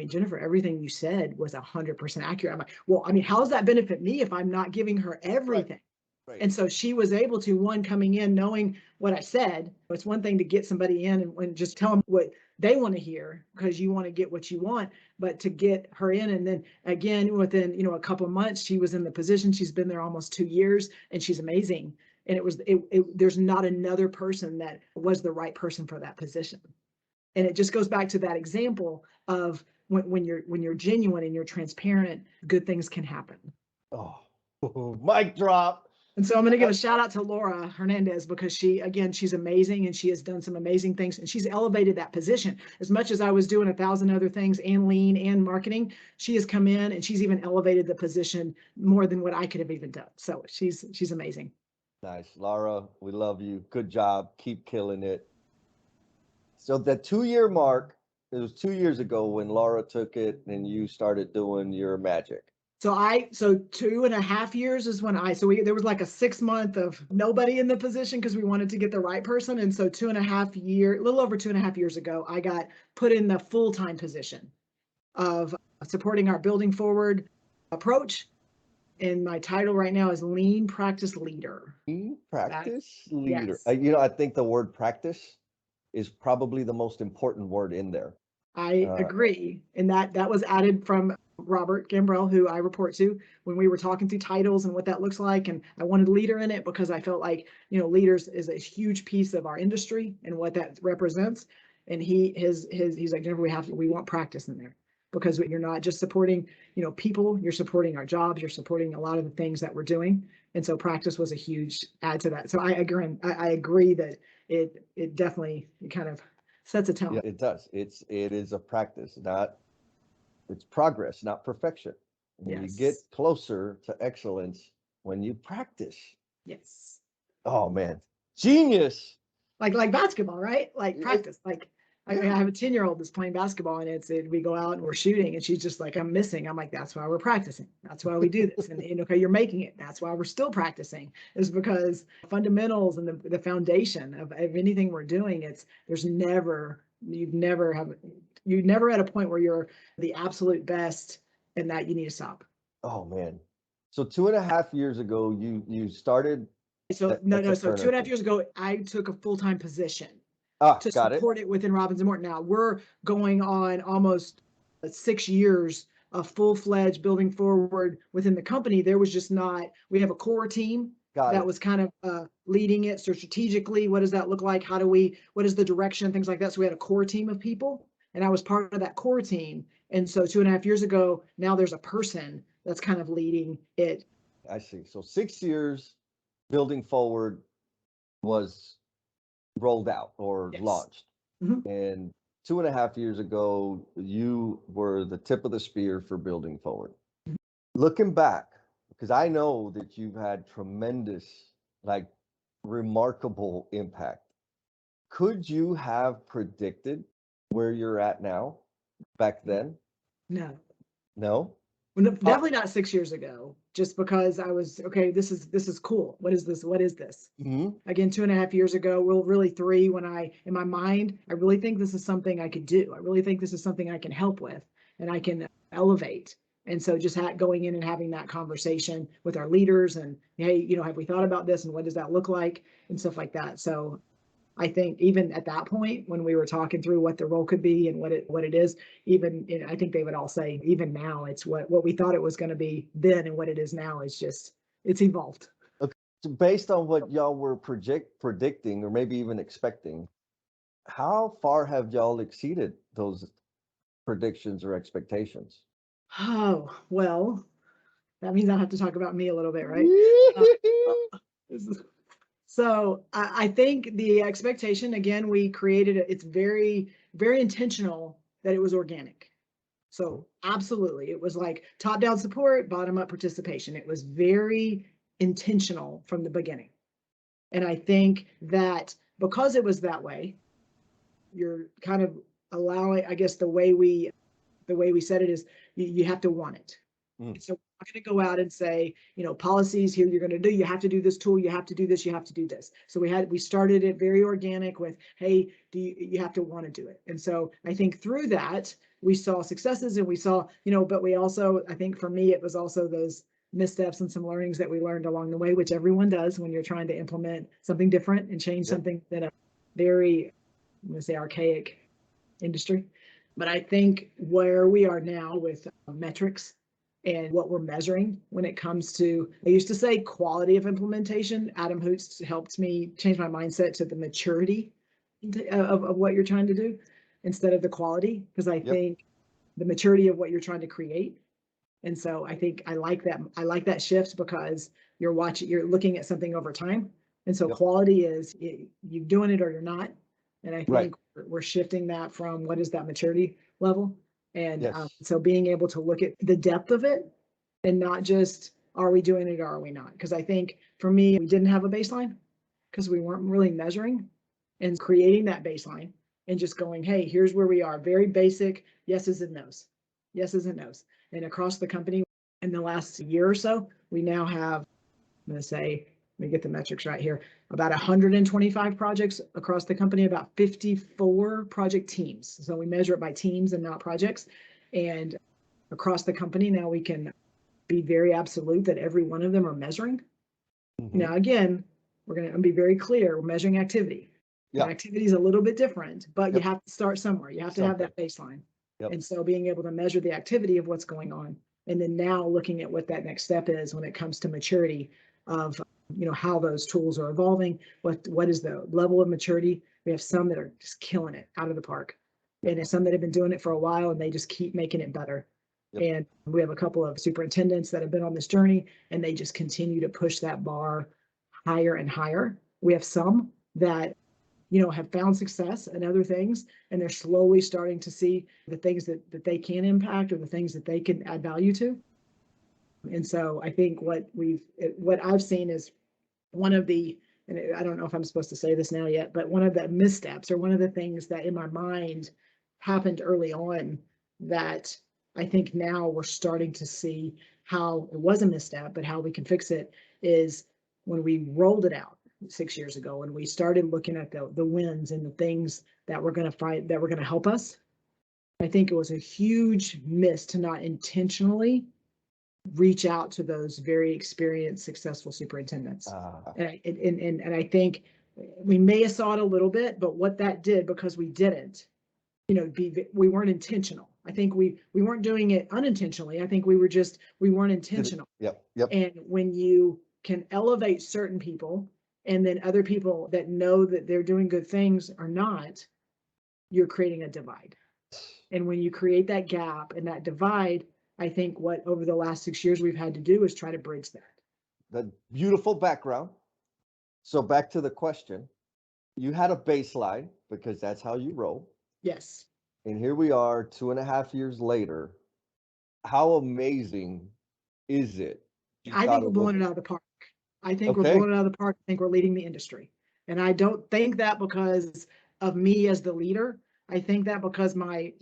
Jennifer, everything you said was 100% accurate. I'm like, well, how does that benefit me if I'm not giving her everything? Right. And so she was able to, one, coming in, knowing what I said. It's one thing to get somebody in and just tell them what they want to hear, because you want to get what you want, but to get her in. And then again, within, a couple of months, she was in the position. She's been there almost 2 years, and she's amazing. And there's not another person that was the right person for that position. And it just goes back to that example of when you're genuine and you're transparent, good things can happen. Oh, mic drop. And so I'm going to give a shout out to Laura Hernandez, because she's amazing, and she has done some amazing things, and she's elevated that position. As much as I was doing 1,000 other things and lean and marketing, she has come in and she's even elevated the position more than what I could have even done. So she's amazing. Nice. Laura, we love you. Good job. Keep killing it. So the 2-year mark, it was 2 years ago when Laura took it and you started doing your magic. So 2.5 years is when there was like a 6 month of nobody in the position, because we wanted to get the right person. And so 2.5 years, a little over 2.5 years ago, I got put in the full-time position of supporting our building forward approach. And my title right now is Lean Practice Leader. Lean Practice Leader. Yes. I think the word practice is probably the most important word in there. I agree. And that was added from Robert Gambrell, who I report to, when we were talking through titles and what that looks like. And I wanted leader in it because I felt like, leaders is a huge piece of our industry and what that represents. And he's like, Jennifer, we want practice in there, because you're not just supporting, people, you're supporting our jobs, you're supporting a lot of the things that we're doing. And so practice was a huge add to that. So I agree that it definitely kind of sets a tone. Yeah, it does. It is a practice, it's progress, not perfection. Yes. You get closer to excellence when you practice. Yes. Oh man, genius. Like basketball, right? Like practice. Like I have a 10-year-old that's playing basketball, and we go out and we're shooting, and she's just like, I'm missing. I'm like, that's why we're practicing. That's why we do this. And okay, you're making it. That's why we're still practicing, is because fundamentals and the foundation of anything we're doing, you've never at a point where you're the absolute best and that you need to stop. Oh man. So 2.5 years ago, you started. So 2.5 years ago, I took a full-time position to support it within Robbins and Morton. Now we're going on almost 6 years of full-fledged building forward within the company. There was just not, we have a core team that was kind of leading it. So strategically, what does that look like? What is the direction, things like that. So we had a core team of people, and I was part of that core team. And so 2.5 years ago, now there's a person that's kind of leading it. I see. So 6 years building forward was rolled out or launched. Mm-hmm. And 2.5 years ago, you were the tip of the spear for building forward. Mm-hmm. Looking back, because I know that you've had tremendous, like, remarkable impact. Could you have predicted where you're at now back then? No. No? Well, How, definitely not 6 years ago, just because I was, okay, this is cool. What is this? What is this? mhm. Again, 2.5 years ago, well, really three, when in my mind, I really think this is something I could do. I really think this is something I can help with and I can elevate. And so just going in and having that conversation with our leaders and, hey, have we thought about this and what does that look like and stuff like that. So I think even at that point, when we were talking through what the role could be and what it is, even I think they would all say, even now, it's what we thought it was going to be then and what it is now is just it's evolved. Okay. So based on what y'all were predicting or maybe even expecting, how far have y'all exceeded those predictions or expectations? Oh well, that means I have to talk about me a little bit, right? Uh, so I think the expectation again, we created it. It's very very intentional that it was organic. So absolutely, it was like top down support, bottom up participation. It was very intentional from the beginning. And I think that because it was that way, you're kind of allowing, I guess the way we said it is you have to want it. Mm. So I'm going to go out and say, policies here you're going to do, you have to do this tool, you have to do this, you have to do this. So we started it very organic with, hey, you have to want to do it. And so I think through that we saw successes and we saw, but we also, I think for me, it was also those missteps and some learnings that we learned along the way, which everyone does when you're trying to implement something different and change Yep. something that a very, I'm going to say archaic industry. But I think where we are now with metrics and what we're measuring when it comes to, I used to say quality of implementation. Adam Hoots helped me change my mindset to the maturity of what you're trying to do instead of the quality, because I Yep. think the maturity of what you're trying to create. And so I think I like that. I like that shift because you're looking at something over time. And so Yep. quality is you doing it or you're not. And I Right. think we're shifting that from what is that maturity level. And Yes. so being able to look at the depth of it and not just are we doing it or are we not? Because I think for me, we didn't have a baseline because we weren't really measuring and creating that baseline and just going, hey, here's where we are. Very basic yeses and nos, yeses and nos. And across the company in the last year or so, we now have, I'm going to say, let me get the metrics right here, about 125 projects across the company, about 54 project teams. So we measure it by teams and not projects. And across the company now we can be very absolute that every one of them are measuring. Mhm. Now, again, we're going to be very clear. We're measuring activity. And Yeah. activity is a little bit different, but you Yep. have to start somewhere. You have to have that baseline. Yep. And so being able to measure the activity of what's going on, and then now looking at what that next step is when it comes to maturity of, how those tools are evolving, what is the level of maturity. We have some that are just killing it out of the park. And there's some that have been doing it for a while and they just keep making it better. Yep. And we have a couple of superintendents that have been on this journey and they just continue to push that bar higher and higher. We have some that have found success in other things and they're slowly starting to see the things that they can impact or the things that they can add value to. And so I think what I've seen is one of the, and I don't know if I'm supposed to say this now yet, but one of the missteps or one of the things that in my mind happened early on that I think now we're starting to see how it was a misstep, but how we can fix it is when we rolled it out 6 years ago and we started looking at the wins and the things that we're going to fight that were going to help us. I think it was a huge miss to not intentionally reach out to those very experienced, successful superintendents. And I think we may have saw it a little bit, but what that did, because we didn't, we weren't intentional. I think we weren't doing it unintentionally. I think we weren't intentional. Yep. Yep. And when you can elevate certain people and then other people that know that they're doing good things are not, you're creating a divide. And when you create that gap and that divide, I think what over the last 6 years we've had to do is try to bridge that. The beautiful background. So back to the question. You had a baseline because that's how you roll. Yes. And here we are 2.5 years later. How amazing is it You I think gotta we're go blowing it there. out of the park. I think we're Okay. blowing it out of the park. I think we're leading the industry. And I don't think that because of me as the leader. I think that because my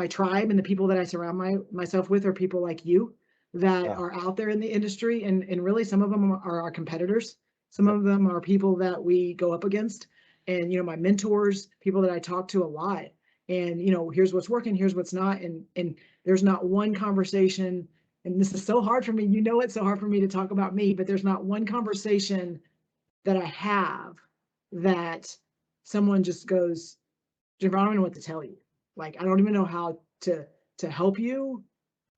tribe and the people that I surround myself with are people like you that Yeah. are out there in the industry. And really some of them are our competitors. Some Yep. of them are people that we go up against. And my mentors, people that I talk to a lot. And here's what's working, here's what's not. And there's not one conversation, and this is so hard for me, it's so hard for me to talk about me, but there's not one conversation that I have that someone just goes, Jennifer, I don't know what to tell you. Like, I don't even know how to help you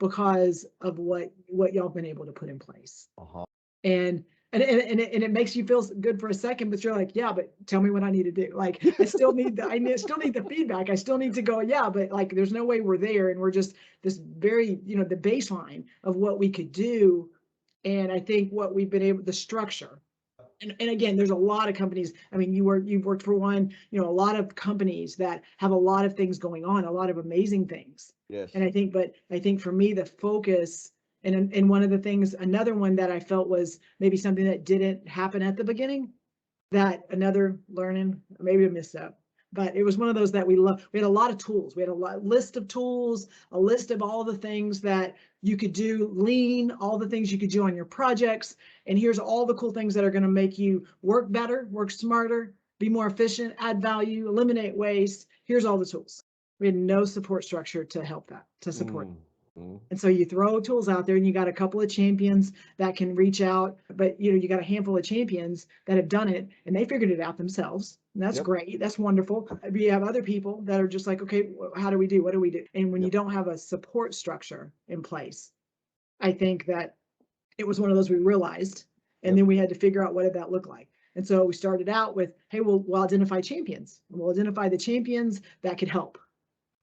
because of what y'all have been able to put in place. Uh-huh. And it makes you feel good for a second, but you're like, yeah, but tell me what I need to do. Like, I still need the feedback. I still need to go, yeah, but like, there's no way we're there. And we're just this very, the baseline of what we could do. And I think what we've been able, the structure, and again, there's a lot of companies. I mean, you've worked for one, a lot of companies that have a lot of things going on, a lot of amazing things. Yes. And I think for me, the focus, and one of the things, another one that I felt was maybe something that didn't happen at the beginning, that another learning, maybe I missed up, but it was one of those that we love. We had a lot of tools. We had list of tools, a list of all the things that you could do, lean, all the things you could do on your projects. And here's all the cool things that are going to make you work better, work smarter, be more efficient, add value, eliminate waste. Here's all the tools. We had no support structure to help that, to support. Mm-hmm. And so you throw tools out there and you got a couple of champions that can reach out, but you got a handful of champions that have done it and they figured it out themselves. And that's great. That's wonderful. You have other people that are just like, okay, how do we do? What do we do? And when you don't have a support structure in place, I think that it was one of those we realized, and then we had to figure out what did that look like. And so we started out with, hey, we'll identify champions. We'll identify the champions that could help.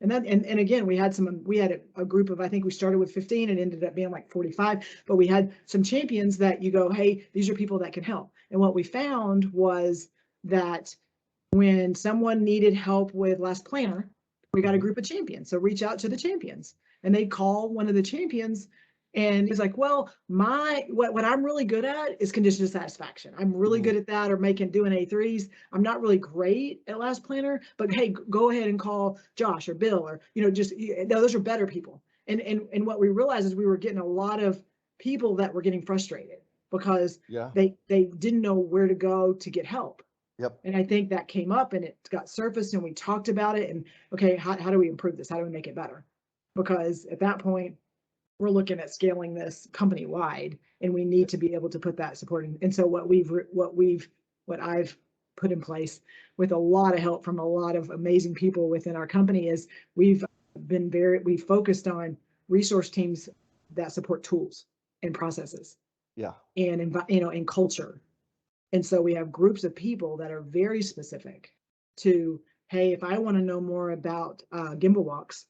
And again, we had a group of, I think we started with 15 and ended up being like 45, but we had some champions that you go, hey, these are people that can help. And what we found was that when someone needed help with last planner, we got a group of champions. So reach out to the champions, and they call one of the champions, and he's like, well, what I'm really good at is condition of satisfaction. I'm really good at that, or doing A3s. I'm not really great at last planner, but hey, go ahead and call Josh or Bill, or those are better people. And what we realized is we were getting a lot of people that were getting frustrated because they didn't know where to go to get help. Yep. And I think that came up and it got surfaced and we talked about it, and okay, how do we improve this? How do we make it better? Because at that point, we're looking at scaling this company wide, and we need to be able to put that support in. And so what I've put in place with a lot of help from a lot of amazing people within our company is we've focused on resource teams that support tools and processes. Yeah. And culture. And so we have groups of people that are very specific to, hey, if I want to know more about Gimbal Walks,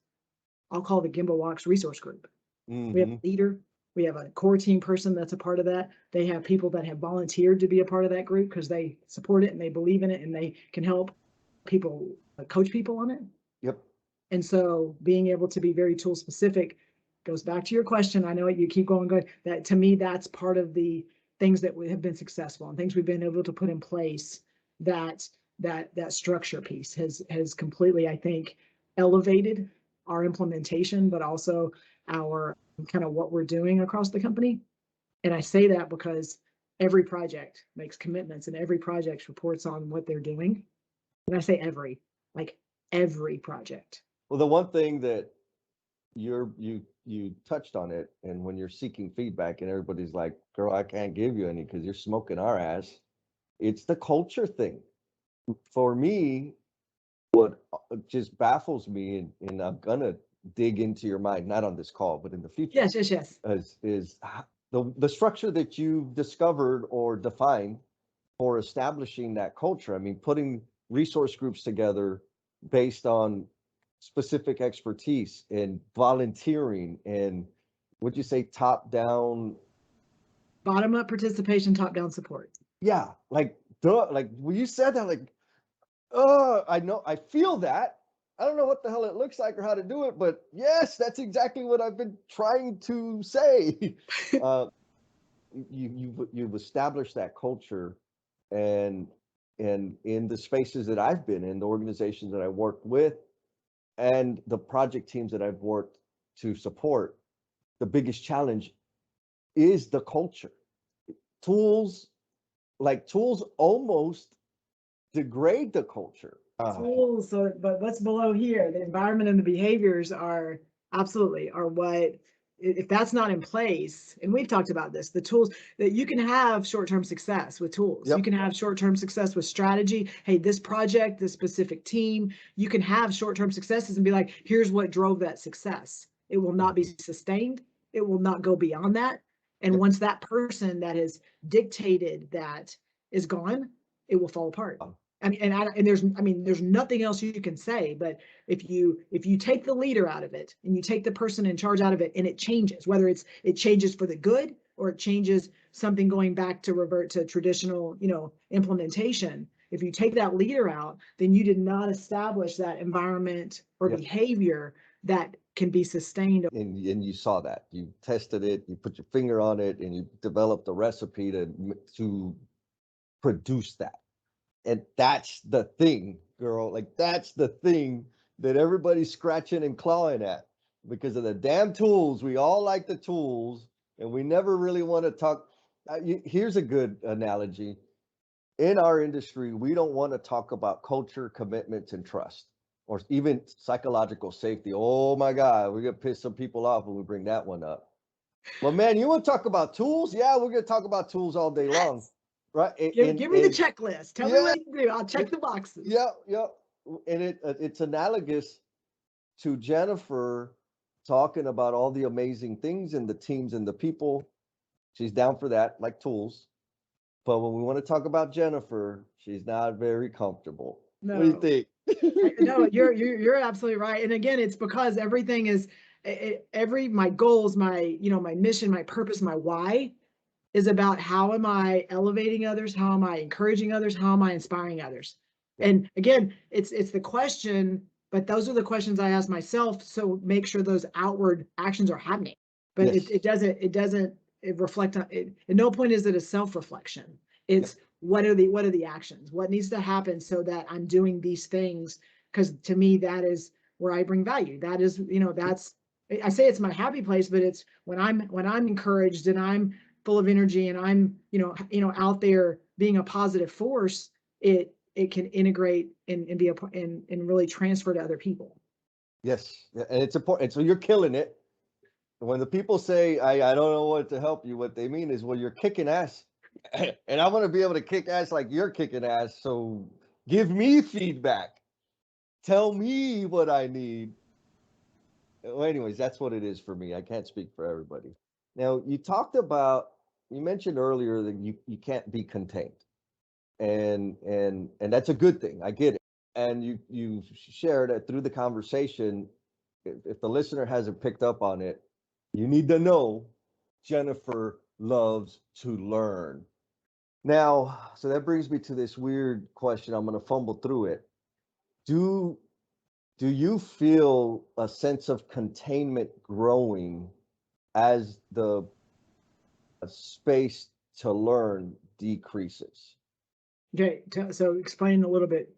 I'll call the Gimbal Walks resource group. We have a leader. We have a core team person that's a part of that. They have people that have volunteered to be a part of that group because they support it and they believe in it and they can help people, coach people on it. Yep. And so being able to be very tool specific goes back to your question. I know you keep going. That to me, that's part of the things that we have been successful and things we've been able to put in place. That structure piece has completely, I think, elevated our implementation, but also our kind of what we're doing across the company. And I say that because every project makes commitments and every project reports on what they're doing. And I say every project. Well, the one thing that you touched on it, and when you're seeking feedback and everybody's like, girl, I can't give you any because you're smoking our ass. It's the culture thing. For me, what just baffles me, and I'm gonna dig into your mind, not on this call, but in the future. Yes. Is the structure that you've discovered or defined for establishing that culture. I mean, putting resource groups together based on specific expertise and volunteering and would you say top down, bottom up participation, top down support. Yeah, like when you said that, like, oh, I know, I feel that. I don't know what the hell it looks like or how to do it, but yes, that's exactly what I've been trying to say. you've established that culture, and in the spaces that I've been in, the organizations that I worked with, and the project teams that I've worked to support, the biggest challenge is the culture. Tools, like tools almost degrade the culture. Tools, so, but what's below here, the environment and the behaviors are absolutely are what, if that's not in place, and we've talked about this, the tools that you can have short-term success with tools. You Yep. can have short-term success with strategy. Hey, this project, this specific team, you can have short-term successes and be like, here's what drove that success. It will not be sustained. It will not go beyond that. And Yep. once that person that has dictated that is gone, it will fall apart. I mean, and there's nothing else you can say, but if you take the leader out of it and you take the person in charge out of it and it changes, whether it changes for the good or it changes something going back to revert to traditional, implementation. If you take that leader out, then you did not establish that environment or Yep. behavior that can be sustained. And you saw that. You tested it, you put your finger on it, and you developed a recipe to produce that. And that's the thing, girl. Like that's the thing that everybody's scratching and clawing at because of the damn tools. We all like the tools, and we never really want to talk. Here's a good analogy. In our industry, we don't want to talk about culture, commitments, and trust, or even psychological safety. Oh my God, we're gonna piss some people off when we bring that one up. Well, man, you want to talk about tools? Yeah, we're gonna talk about tools all day long, right? Give me the checklist. Tell me what you do. I'll check the boxes. Yeah, yeah. And it's analogous to Jennifer talking about all the amazing things and the teams and the people. She's down for that, like tools. But when we want to talk about Jennifer, she's not very comfortable. No. What do you think? No, you're absolutely right. And again, it's because everything is my goals, my my mission, my purpose, my why is about how am I elevating others, how am I encouraging others, how am I inspiring others. And again, it's the question, but those are the questions I ask myself. So make sure those outward actions are happening. But Yes. it doesn't reflect on it. At no point is it a self-reflection. It's what are the actions? What needs to happen so that I'm doing these things? Because to me, that is where I bring value. That is, that's, I say it's my happy place, but it's when I'm encouraged and I'm full of energy and I'm, out there being a positive force, it can integrate and be and really transfer to other people. Yes. And it's important. So you're killing it. When the people say, I don't know what to help you, what they mean is, well, you're kicking ass. And I want to be able to kick ass like you're kicking ass. So give me feedback. Tell me what I need. Well, anyways, that's what it is for me. I can't speak for everybody. Now, you mentioned earlier that you can't be contained. And that's a good thing. I get it. And you shared it through the conversation. If the listener hasn't picked up on it, you need to know Jennifer loves to learn. Now, so that brings me to this weird question. I'm going to fumble through it. Do you feel a sense of containment growing as the space to learn decreases? Okay, so explain a little bit.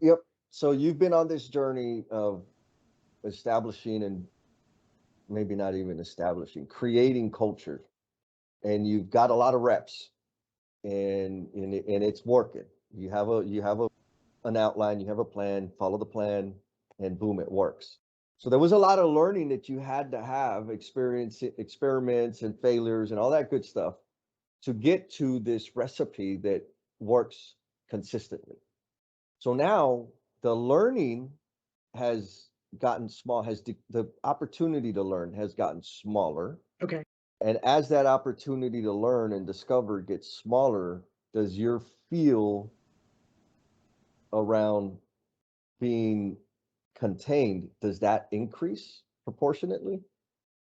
Yep. So you've been on this journey of establishing, and maybe not even establishing, creating culture, and you've got a lot of reps, and it's working. You have an outline, you have a plan, follow the plan, and boom, it works. So there was a lot of learning that you had to have, experiments and failures and all that good stuff to get to this recipe that works consistently. So now the learning has gotten small, the opportunity to learn has gotten smaller. Okay. And as that opportunity to learn and discover gets smaller, does your feel around being contained, does that increase proportionately?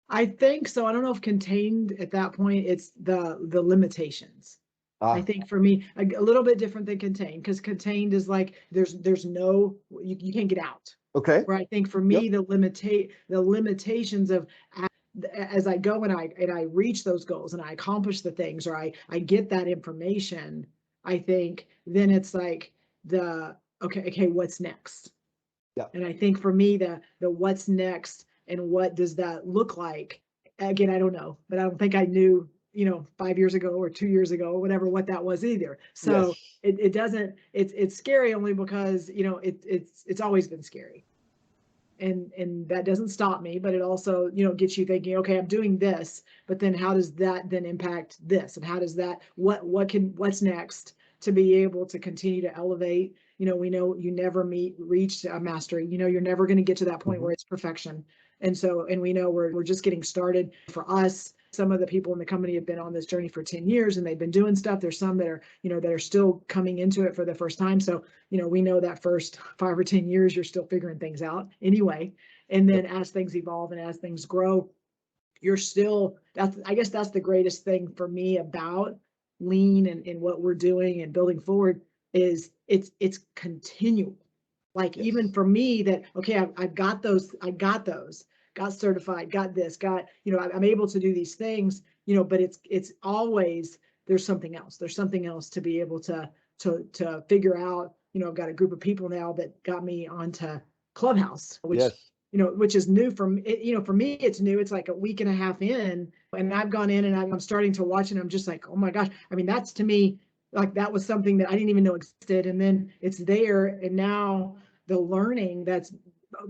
I think so. I don't know if contained at that point, it's the limitations. I think for me, a little bit different than contained, because contained is like there's no, you can't get out. Okay. Where I think for me, the limitations of as I go and I reach those goals and I accomplish the things, or I get that information, I think then it's like okay, what's next? Yeah. And I think for me, the what's next and what does that look like? Again, I don't know, but I don't think I knew, 5 years ago or 2 years ago or whatever, what that was either. So Yes. it doesn't, it's scary only because, it's always been scary. And that doesn't stop me, but it also, gets you thinking, okay, I'm doing this, but then how does that then impact this? And how does that, what's next to be able to continue to elevate? We know you never reach a mastery, you're never going to get to that point Mhm. where it's perfection. And we know we're just getting started. For us, some of the people in the company have been on this journey for 10 years and they've been doing stuff. There's some that are, that are still coming into it for the first time. So, we know that first 5 or 10 years, you're still figuring things out anyway. And then as things evolve and as things grow, you're still, I guess that's the greatest thing for me about lean and what we're doing and building forward is it's continual. Like even Yes. for me that, okay, I've got those, got certified, got this, I'm able to do these things, but it's always, there's something else. There's something else to be able to figure out. I've got a group of people now that got me onto Clubhouse, Yes. which is new for me. For me, it's new. It's like a week and a half in, and I've gone in and I'm starting to watch, and I'm just like, oh my gosh. I mean, that's to me, like that was something that I didn't even know existed. And then it's there. And now the learning that's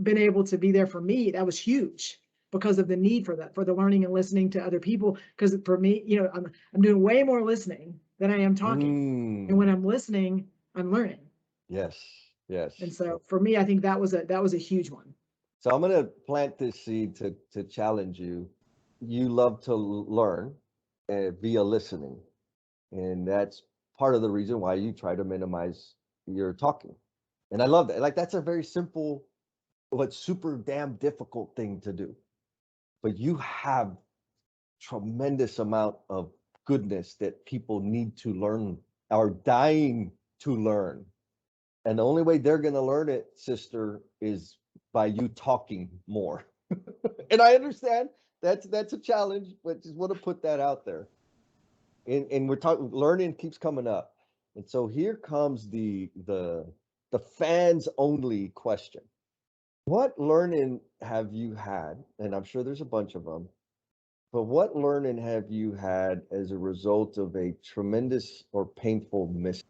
been able to be there for me, that was huge because of the need for that, for the learning and listening to other people. Because for me, I'm doing way more listening than I am talking. And when Mm. I'm listening, I'm learning. Yes. Yes. And so for me, I think that was a huge one. So I'm going to plant this seed to challenge you. You love to learn via listening, and that's part of the reason why you try to minimize your talking. And I love that. Like that's a very simple but super damn difficult thing to do. But you have tremendous amount of goodness that people need to learn, are dying to learn. And the only way they're going to learn it, sister, is by you talking more. And I understand that's a challenge, but just want to put that out there. And we're talking learning keeps coming up. And so here comes the fans only question. What learning have you had? And I'm sure there's a bunch of them, but what learning have you had as a result of a tremendous or painful mistake?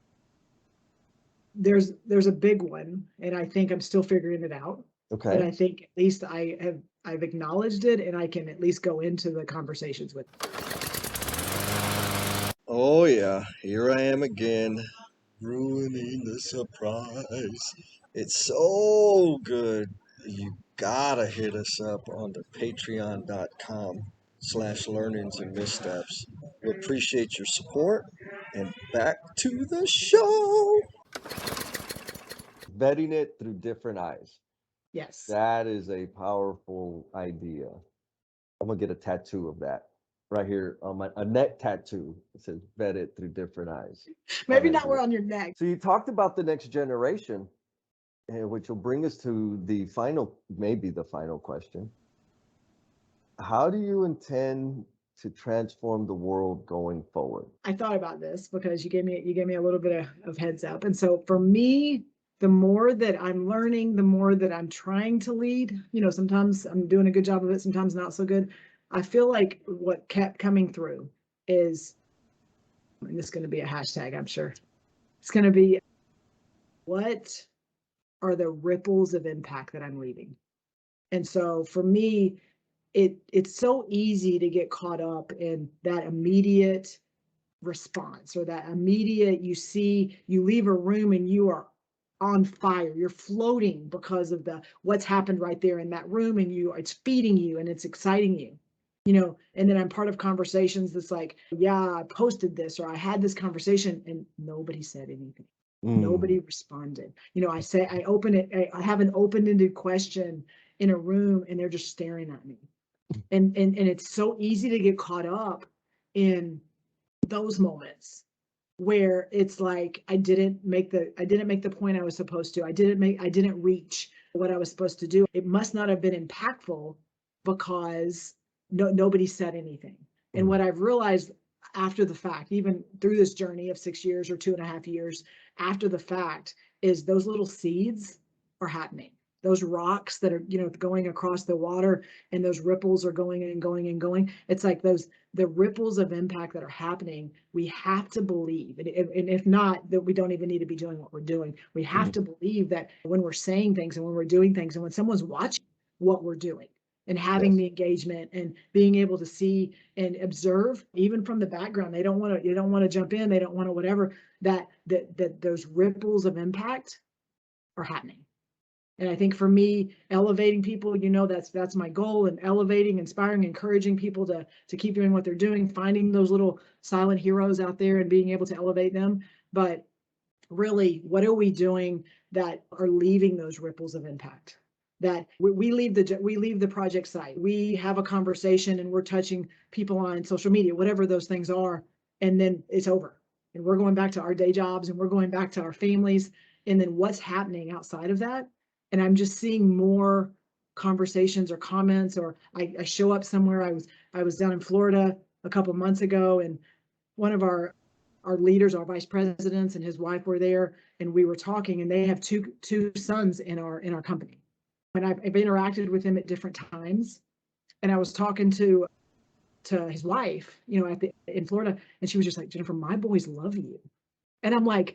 There's a big one, and I think I'm still figuring it out. But Okay. I think at least I've acknowledged it, and I can at least go into the conversations with it. Oh yeah, here I am again, ruining the surprise. It's so good. You gotta hit us up on the patreon.com/learnings and missteps. We appreciate your support. And back to the show. Vetting it through different eyes. Yes. That is a powerful idea. I'm gonna get a tattoo of that right here on a neck tattoo. It says vet it through different eyes. Maybe not where on your neck. So you talked about the next generation, which will bring us to the final, maybe the final question. How do you intend to transform the world going forward? I thought about this because you gave me a little bit of heads up. And so for me, the more that I'm learning, the more that I'm trying to lead, sometimes I'm doing a good job of it, sometimes not so good. I feel like what kept coming through is, and this is going to be a hashtag, I'm sure. It's going to be, what are the ripples of impact that I'm leaving? And so for me, it's so easy to get caught up in that immediate response, or that immediate, you leave a room and you are on fire, you're floating because of what's happened right there in that room, and it's feeding you and it's exciting you. And then I'm part of conversations that's like, yeah, I posted this or I had this conversation and nobody said anything. Mm. Nobody responded. I have an open-ended question in a room and they're just staring at me. And it's so easy to get caught up in those moments where it's like I didn't make the point I was supposed to. I didn't reach what I was supposed to do. It must not have been impactful because nobody said anything. And Mm. what I've realized after the fact, even through this journey of 6 years or 2.5 years after the fact, is those little seeds are happening. Those rocks that are, going across the water, and those ripples are going and going and going. It's like the ripples of impact that are happening. We have to believe, and if not, that we don't even need to be doing what we're doing. We have to believe that when we're saying things and when we're doing things and when someone's watching what we're doing and having Yes. the engagement and being able to see and observe, even from the background, they don't want to jump in, they don't want to whatever, that those ripples of impact are happening. And I think for me, elevating people, that's my goal, and elevating, inspiring, encouraging people to keep doing what they're doing, finding those little silent heroes out there and being able to elevate them. But really, what are we doing that are leaving those ripples of impact? That we leave the project site, we have a conversation, and we're touching people on social media, whatever those things are, and then it's over. And we're going back to our day jobs, and we're going back to our families. And then what's happening outside of that? And I'm just seeing more conversations or comments, or I show up somewhere. I was down in Florida a couple months ago, and one of our leaders, our vice presidents, and his wife were there, and we were talking, and they have two sons in our company. And I've interacted with him at different times. And I was talking to his wife, in Florida, and she was just like, Jennifer, my boys love you. And I'm like,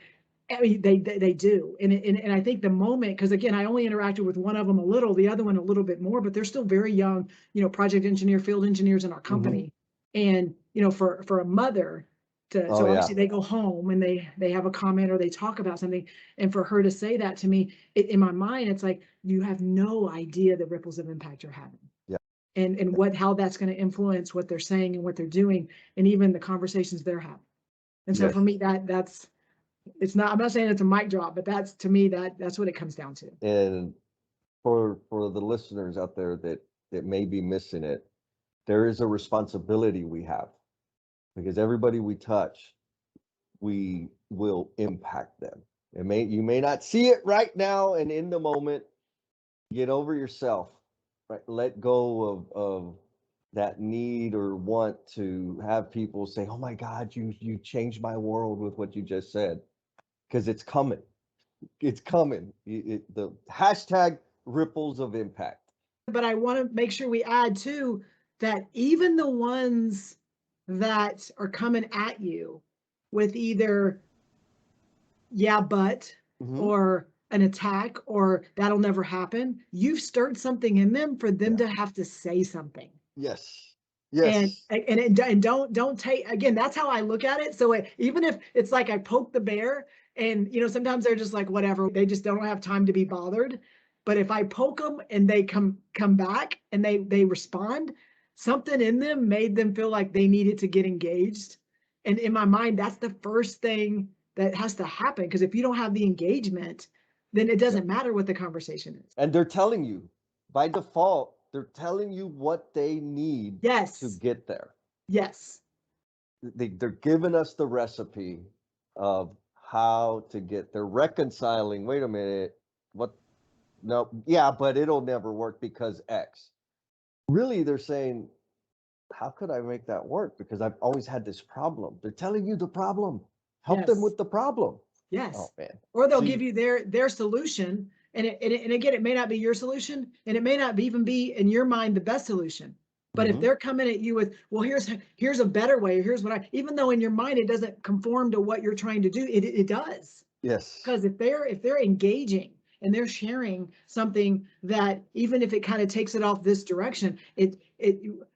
I mean, they do. And I think the moment, because again, I only interacted with one of them a little, the other one a little bit more, but they're still very young, project engineer, field engineers in our company. And, for a mother so Oh, yeah. obviously they go home and they have a comment or they talk about something. And for her to say that to me, in my mind, it's like, you have no idea the ripples of impact you're having. Yeah. And how that's going to influence what they're saying and what they're doing, and even the conversations they're having. And so Yes. for me, that's, it's not, I'm not saying it's a mic drop, but that's, to me, that's what it comes down to. And for the listeners out there that may be missing it, there is a responsibility we have, because everybody we touch, we will impact them. You may not see it right now and in the moment. Get over yourself, right? Let go of that need or want to have people say, "Oh my God, you changed my world with what you just said," because it's coming. It's coming. The hashtag ripples of impact. But I want to make sure we add too that even the ones that are coming at you with either yeah, but or an attack or that'll never happen, you've stirred something in them for them to have to say something. Yes. Yes. And don't take, again, that's how I look at it. So even if it's like I poke the bear, and sometimes they're just like whatever, they just don't have time to be bothered. But if I poke them and they come back and they respond, something in them made them feel like they needed to get engaged. And in my mind, that's the first thing that has to happen, because if you don't have the engagement, then it doesn't matter what the conversation is. And they're telling you by default, they're telling you what they need to get there. Yes. They're giving us the recipe of how to get there. Reconciling, wait a minute, what? No, yeah, but it'll never work because X. Really, they're saying, how could I make that work? Because I've always had this problem. They're telling you the problem. Help them with the problem. Yes. Oh, man. Or they'll give you their solution. And again, it may not be your solution, and it may not even be in your mind the best solution. But if they're coming at you with, well, here's a better way, or here's what even though in your mind it doesn't conform to what you're trying to do, it does. Yes. Because if they're engaging and they're sharing something that, even if it kind of takes it off this direction,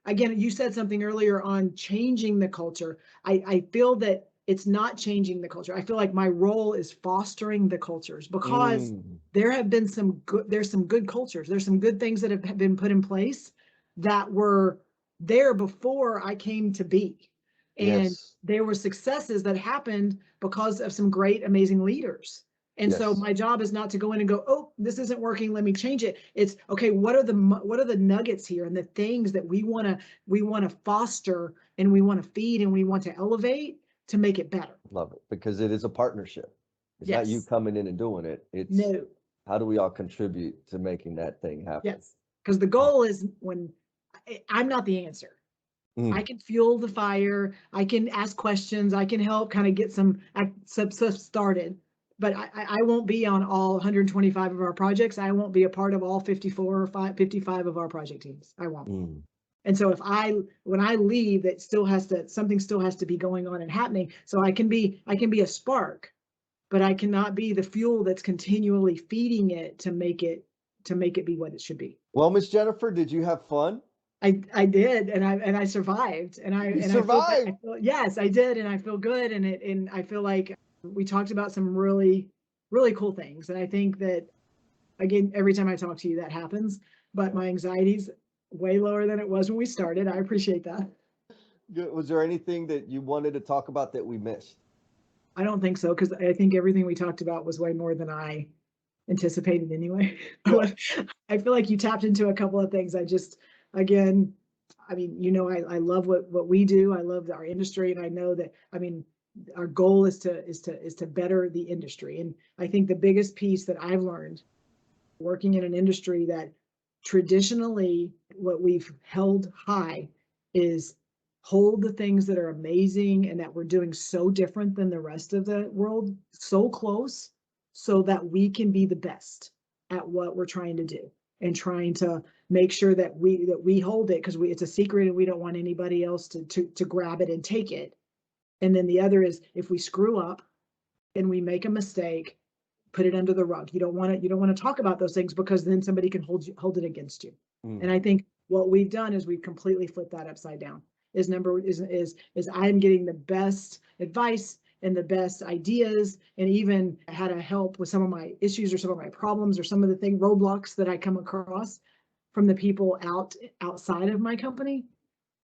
again, you said something earlier on changing the culture. I feel that it's not changing the culture. I feel like my role is fostering the cultures, because there have been there's some good cultures. There's some good things that have been put in place that were there before I came to be. And there were successes that happened because of some great, amazing leaders. And so my job is not to go in and go, oh, this isn't working, let me change it. It's okay, what are the nuggets here and the things that we want to foster, and we want to feed, and we want to elevate to make it better. Love it, because it is a partnership. It's not you coming in and doing it. It's how do we all contribute to making that thing happen? Yes, because the goal is, when I'm not the answer. Mm. I can fuel the fire. I can ask questions. I can help kind of get some stuff started. But I won't be on all 125 of our projects. I won't be a part of all 54 or 55 of our project teams. I won't. Mm. And so when I leave, something still has to be going on and happening. So I can be a spark, but I cannot be the fuel that's continually feeding it to make it be what it should be. Well, Miss Jennifer, did you have fun? I did, and I survived, and I survived. Yes, I did, and I feel good, and I feel like we talked about some really cool things, and I think that again, every time I talk to you, that happens. But my anxiety's way lower than it was when we started. I appreciate that. Was there anything that you wanted to talk about that we missed? I don't think so, because I think everything we talked about was way more than I anticipated anyway. I feel like you tapped into a couple of things. Again, I mean, I love what we do. I love our industry, and I know that, I mean, our goal is to better the industry. And I think the biggest piece that I've learned working in an industry that traditionally what we've held high is hold the things that are amazing and that we're doing so different than the rest of the world so close so that we can be the best at what we're trying to do, and trying to make sure that we hold it, because it's a secret and we don't want anybody else to grab it and take it. And then the other is, if we screw up and we make a mistake, put it under the rug. You don't want to talk about those things, because then somebody can hold it against you. And I think what we've done is we've completely flipped that upside down. Is I'm getting the best advice and the best ideas, and even how to help with some of my issues or some of my problems or some of the roadblocks that I come across from the people outside of my company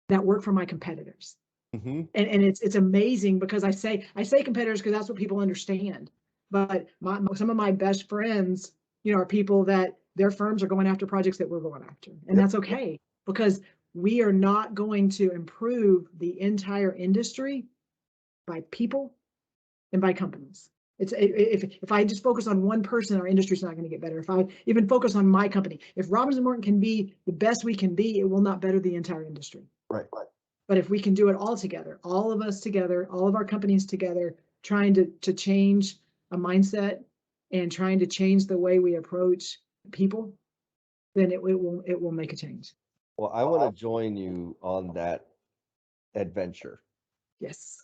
that work for my competitors. Mm-hmm. And it's amazing, because I say competitors because that's what people understand. But some of my best friends, are people that their firms are going after projects that we're going after. And that's okay, because we are not going to improve the entire industry by people and by companies. If I just focus on one person, our industry's not going to get better. If I even focus on my company, if Robbins & Morton can be the best we can be, it will not better the entire industry. Right. But if we can do it all together, all of us together, all of our companies together, trying to change a mindset and trying to change the way we approach people, then it will make a change. Well, I want to join you on that adventure. Yes.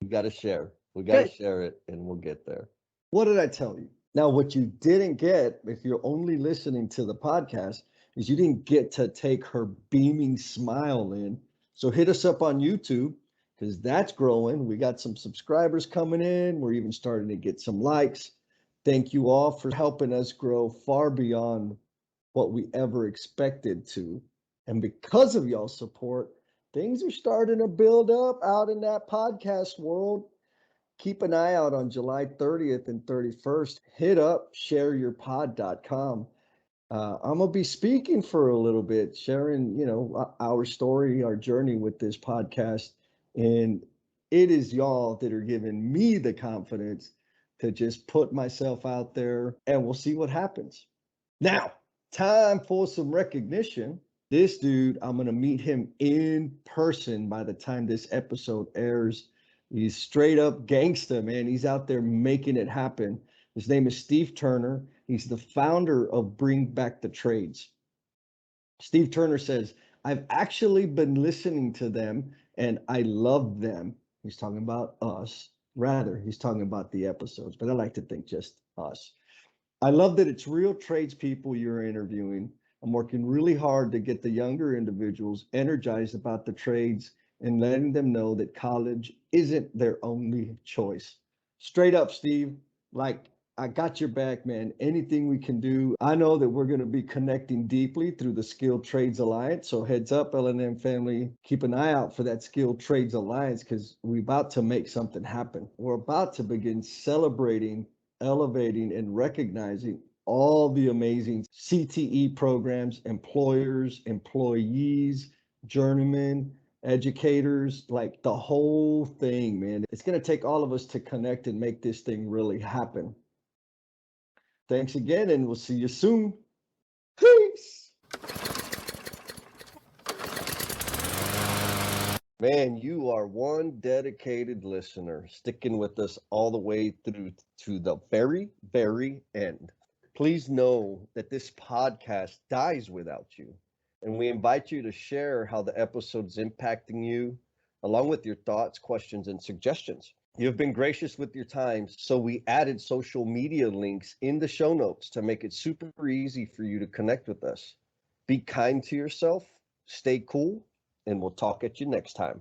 We got to share. We got to share it, and we'll get there. What did I tell you? Now, what you didn't get, if you're only listening to the podcast, is you didn't get to take her beaming smile in. So hit us up on YouTube, because that's growing. We got some subscribers coming in. We're even starting to get some likes. Thank you all for helping us grow far beyond what we ever expected to. And because of y'all's support, things are starting to build up out in that podcast world. Keep an eye out on July 30th and 31st. Hit up shareyourpod.com. I'm going to be speaking for a little bit, sharing, our story, our journey with this podcast. And it is y'all that are giving me the confidence to just put myself out there, and we'll see what happens. Now, time for some recognition. This dude, I'm going to meet him in person by the time this episode airs. He's straight up gangsta, man. He's out there making it happen. His name is Steve Turner. He's the founder of Bring Back the Trades. Steve Turner says, I've actually been listening to them and I love them. He's talking about us. Rather, he's talking about the episodes, but I like to think just us. I love that it's real tradespeople you're interviewing. I'm working really hard to get the younger individuals energized about the trades and letting them know that college isn't their only choice. Straight up, Steve, like, I got your back, man. Anything we can do. I know that we're going to be connecting deeply through the Skilled Trades Alliance. So heads up, L&M family, keep an eye out for that Skilled Trades Alliance, because we're about to make something happen. We're about to begin celebrating, elevating, and recognizing all the amazing CTE programs, employers, employees, journeymen, educators, like the whole thing, man. It's going to take all of us to connect and make this thing really happen. Thanks again, and we'll see you soon. Peace. Man, you are one dedicated listener, sticking with us all the way through to the very, very end. Please know that this podcast dies without you, and we invite you to share how the episode's impacting you, along with your thoughts, questions, and suggestions. You have been gracious with your time, so we added social media links in the show notes to make it super easy for you to connect with us. Be kind to yourself, stay cool, and we'll talk at you next time.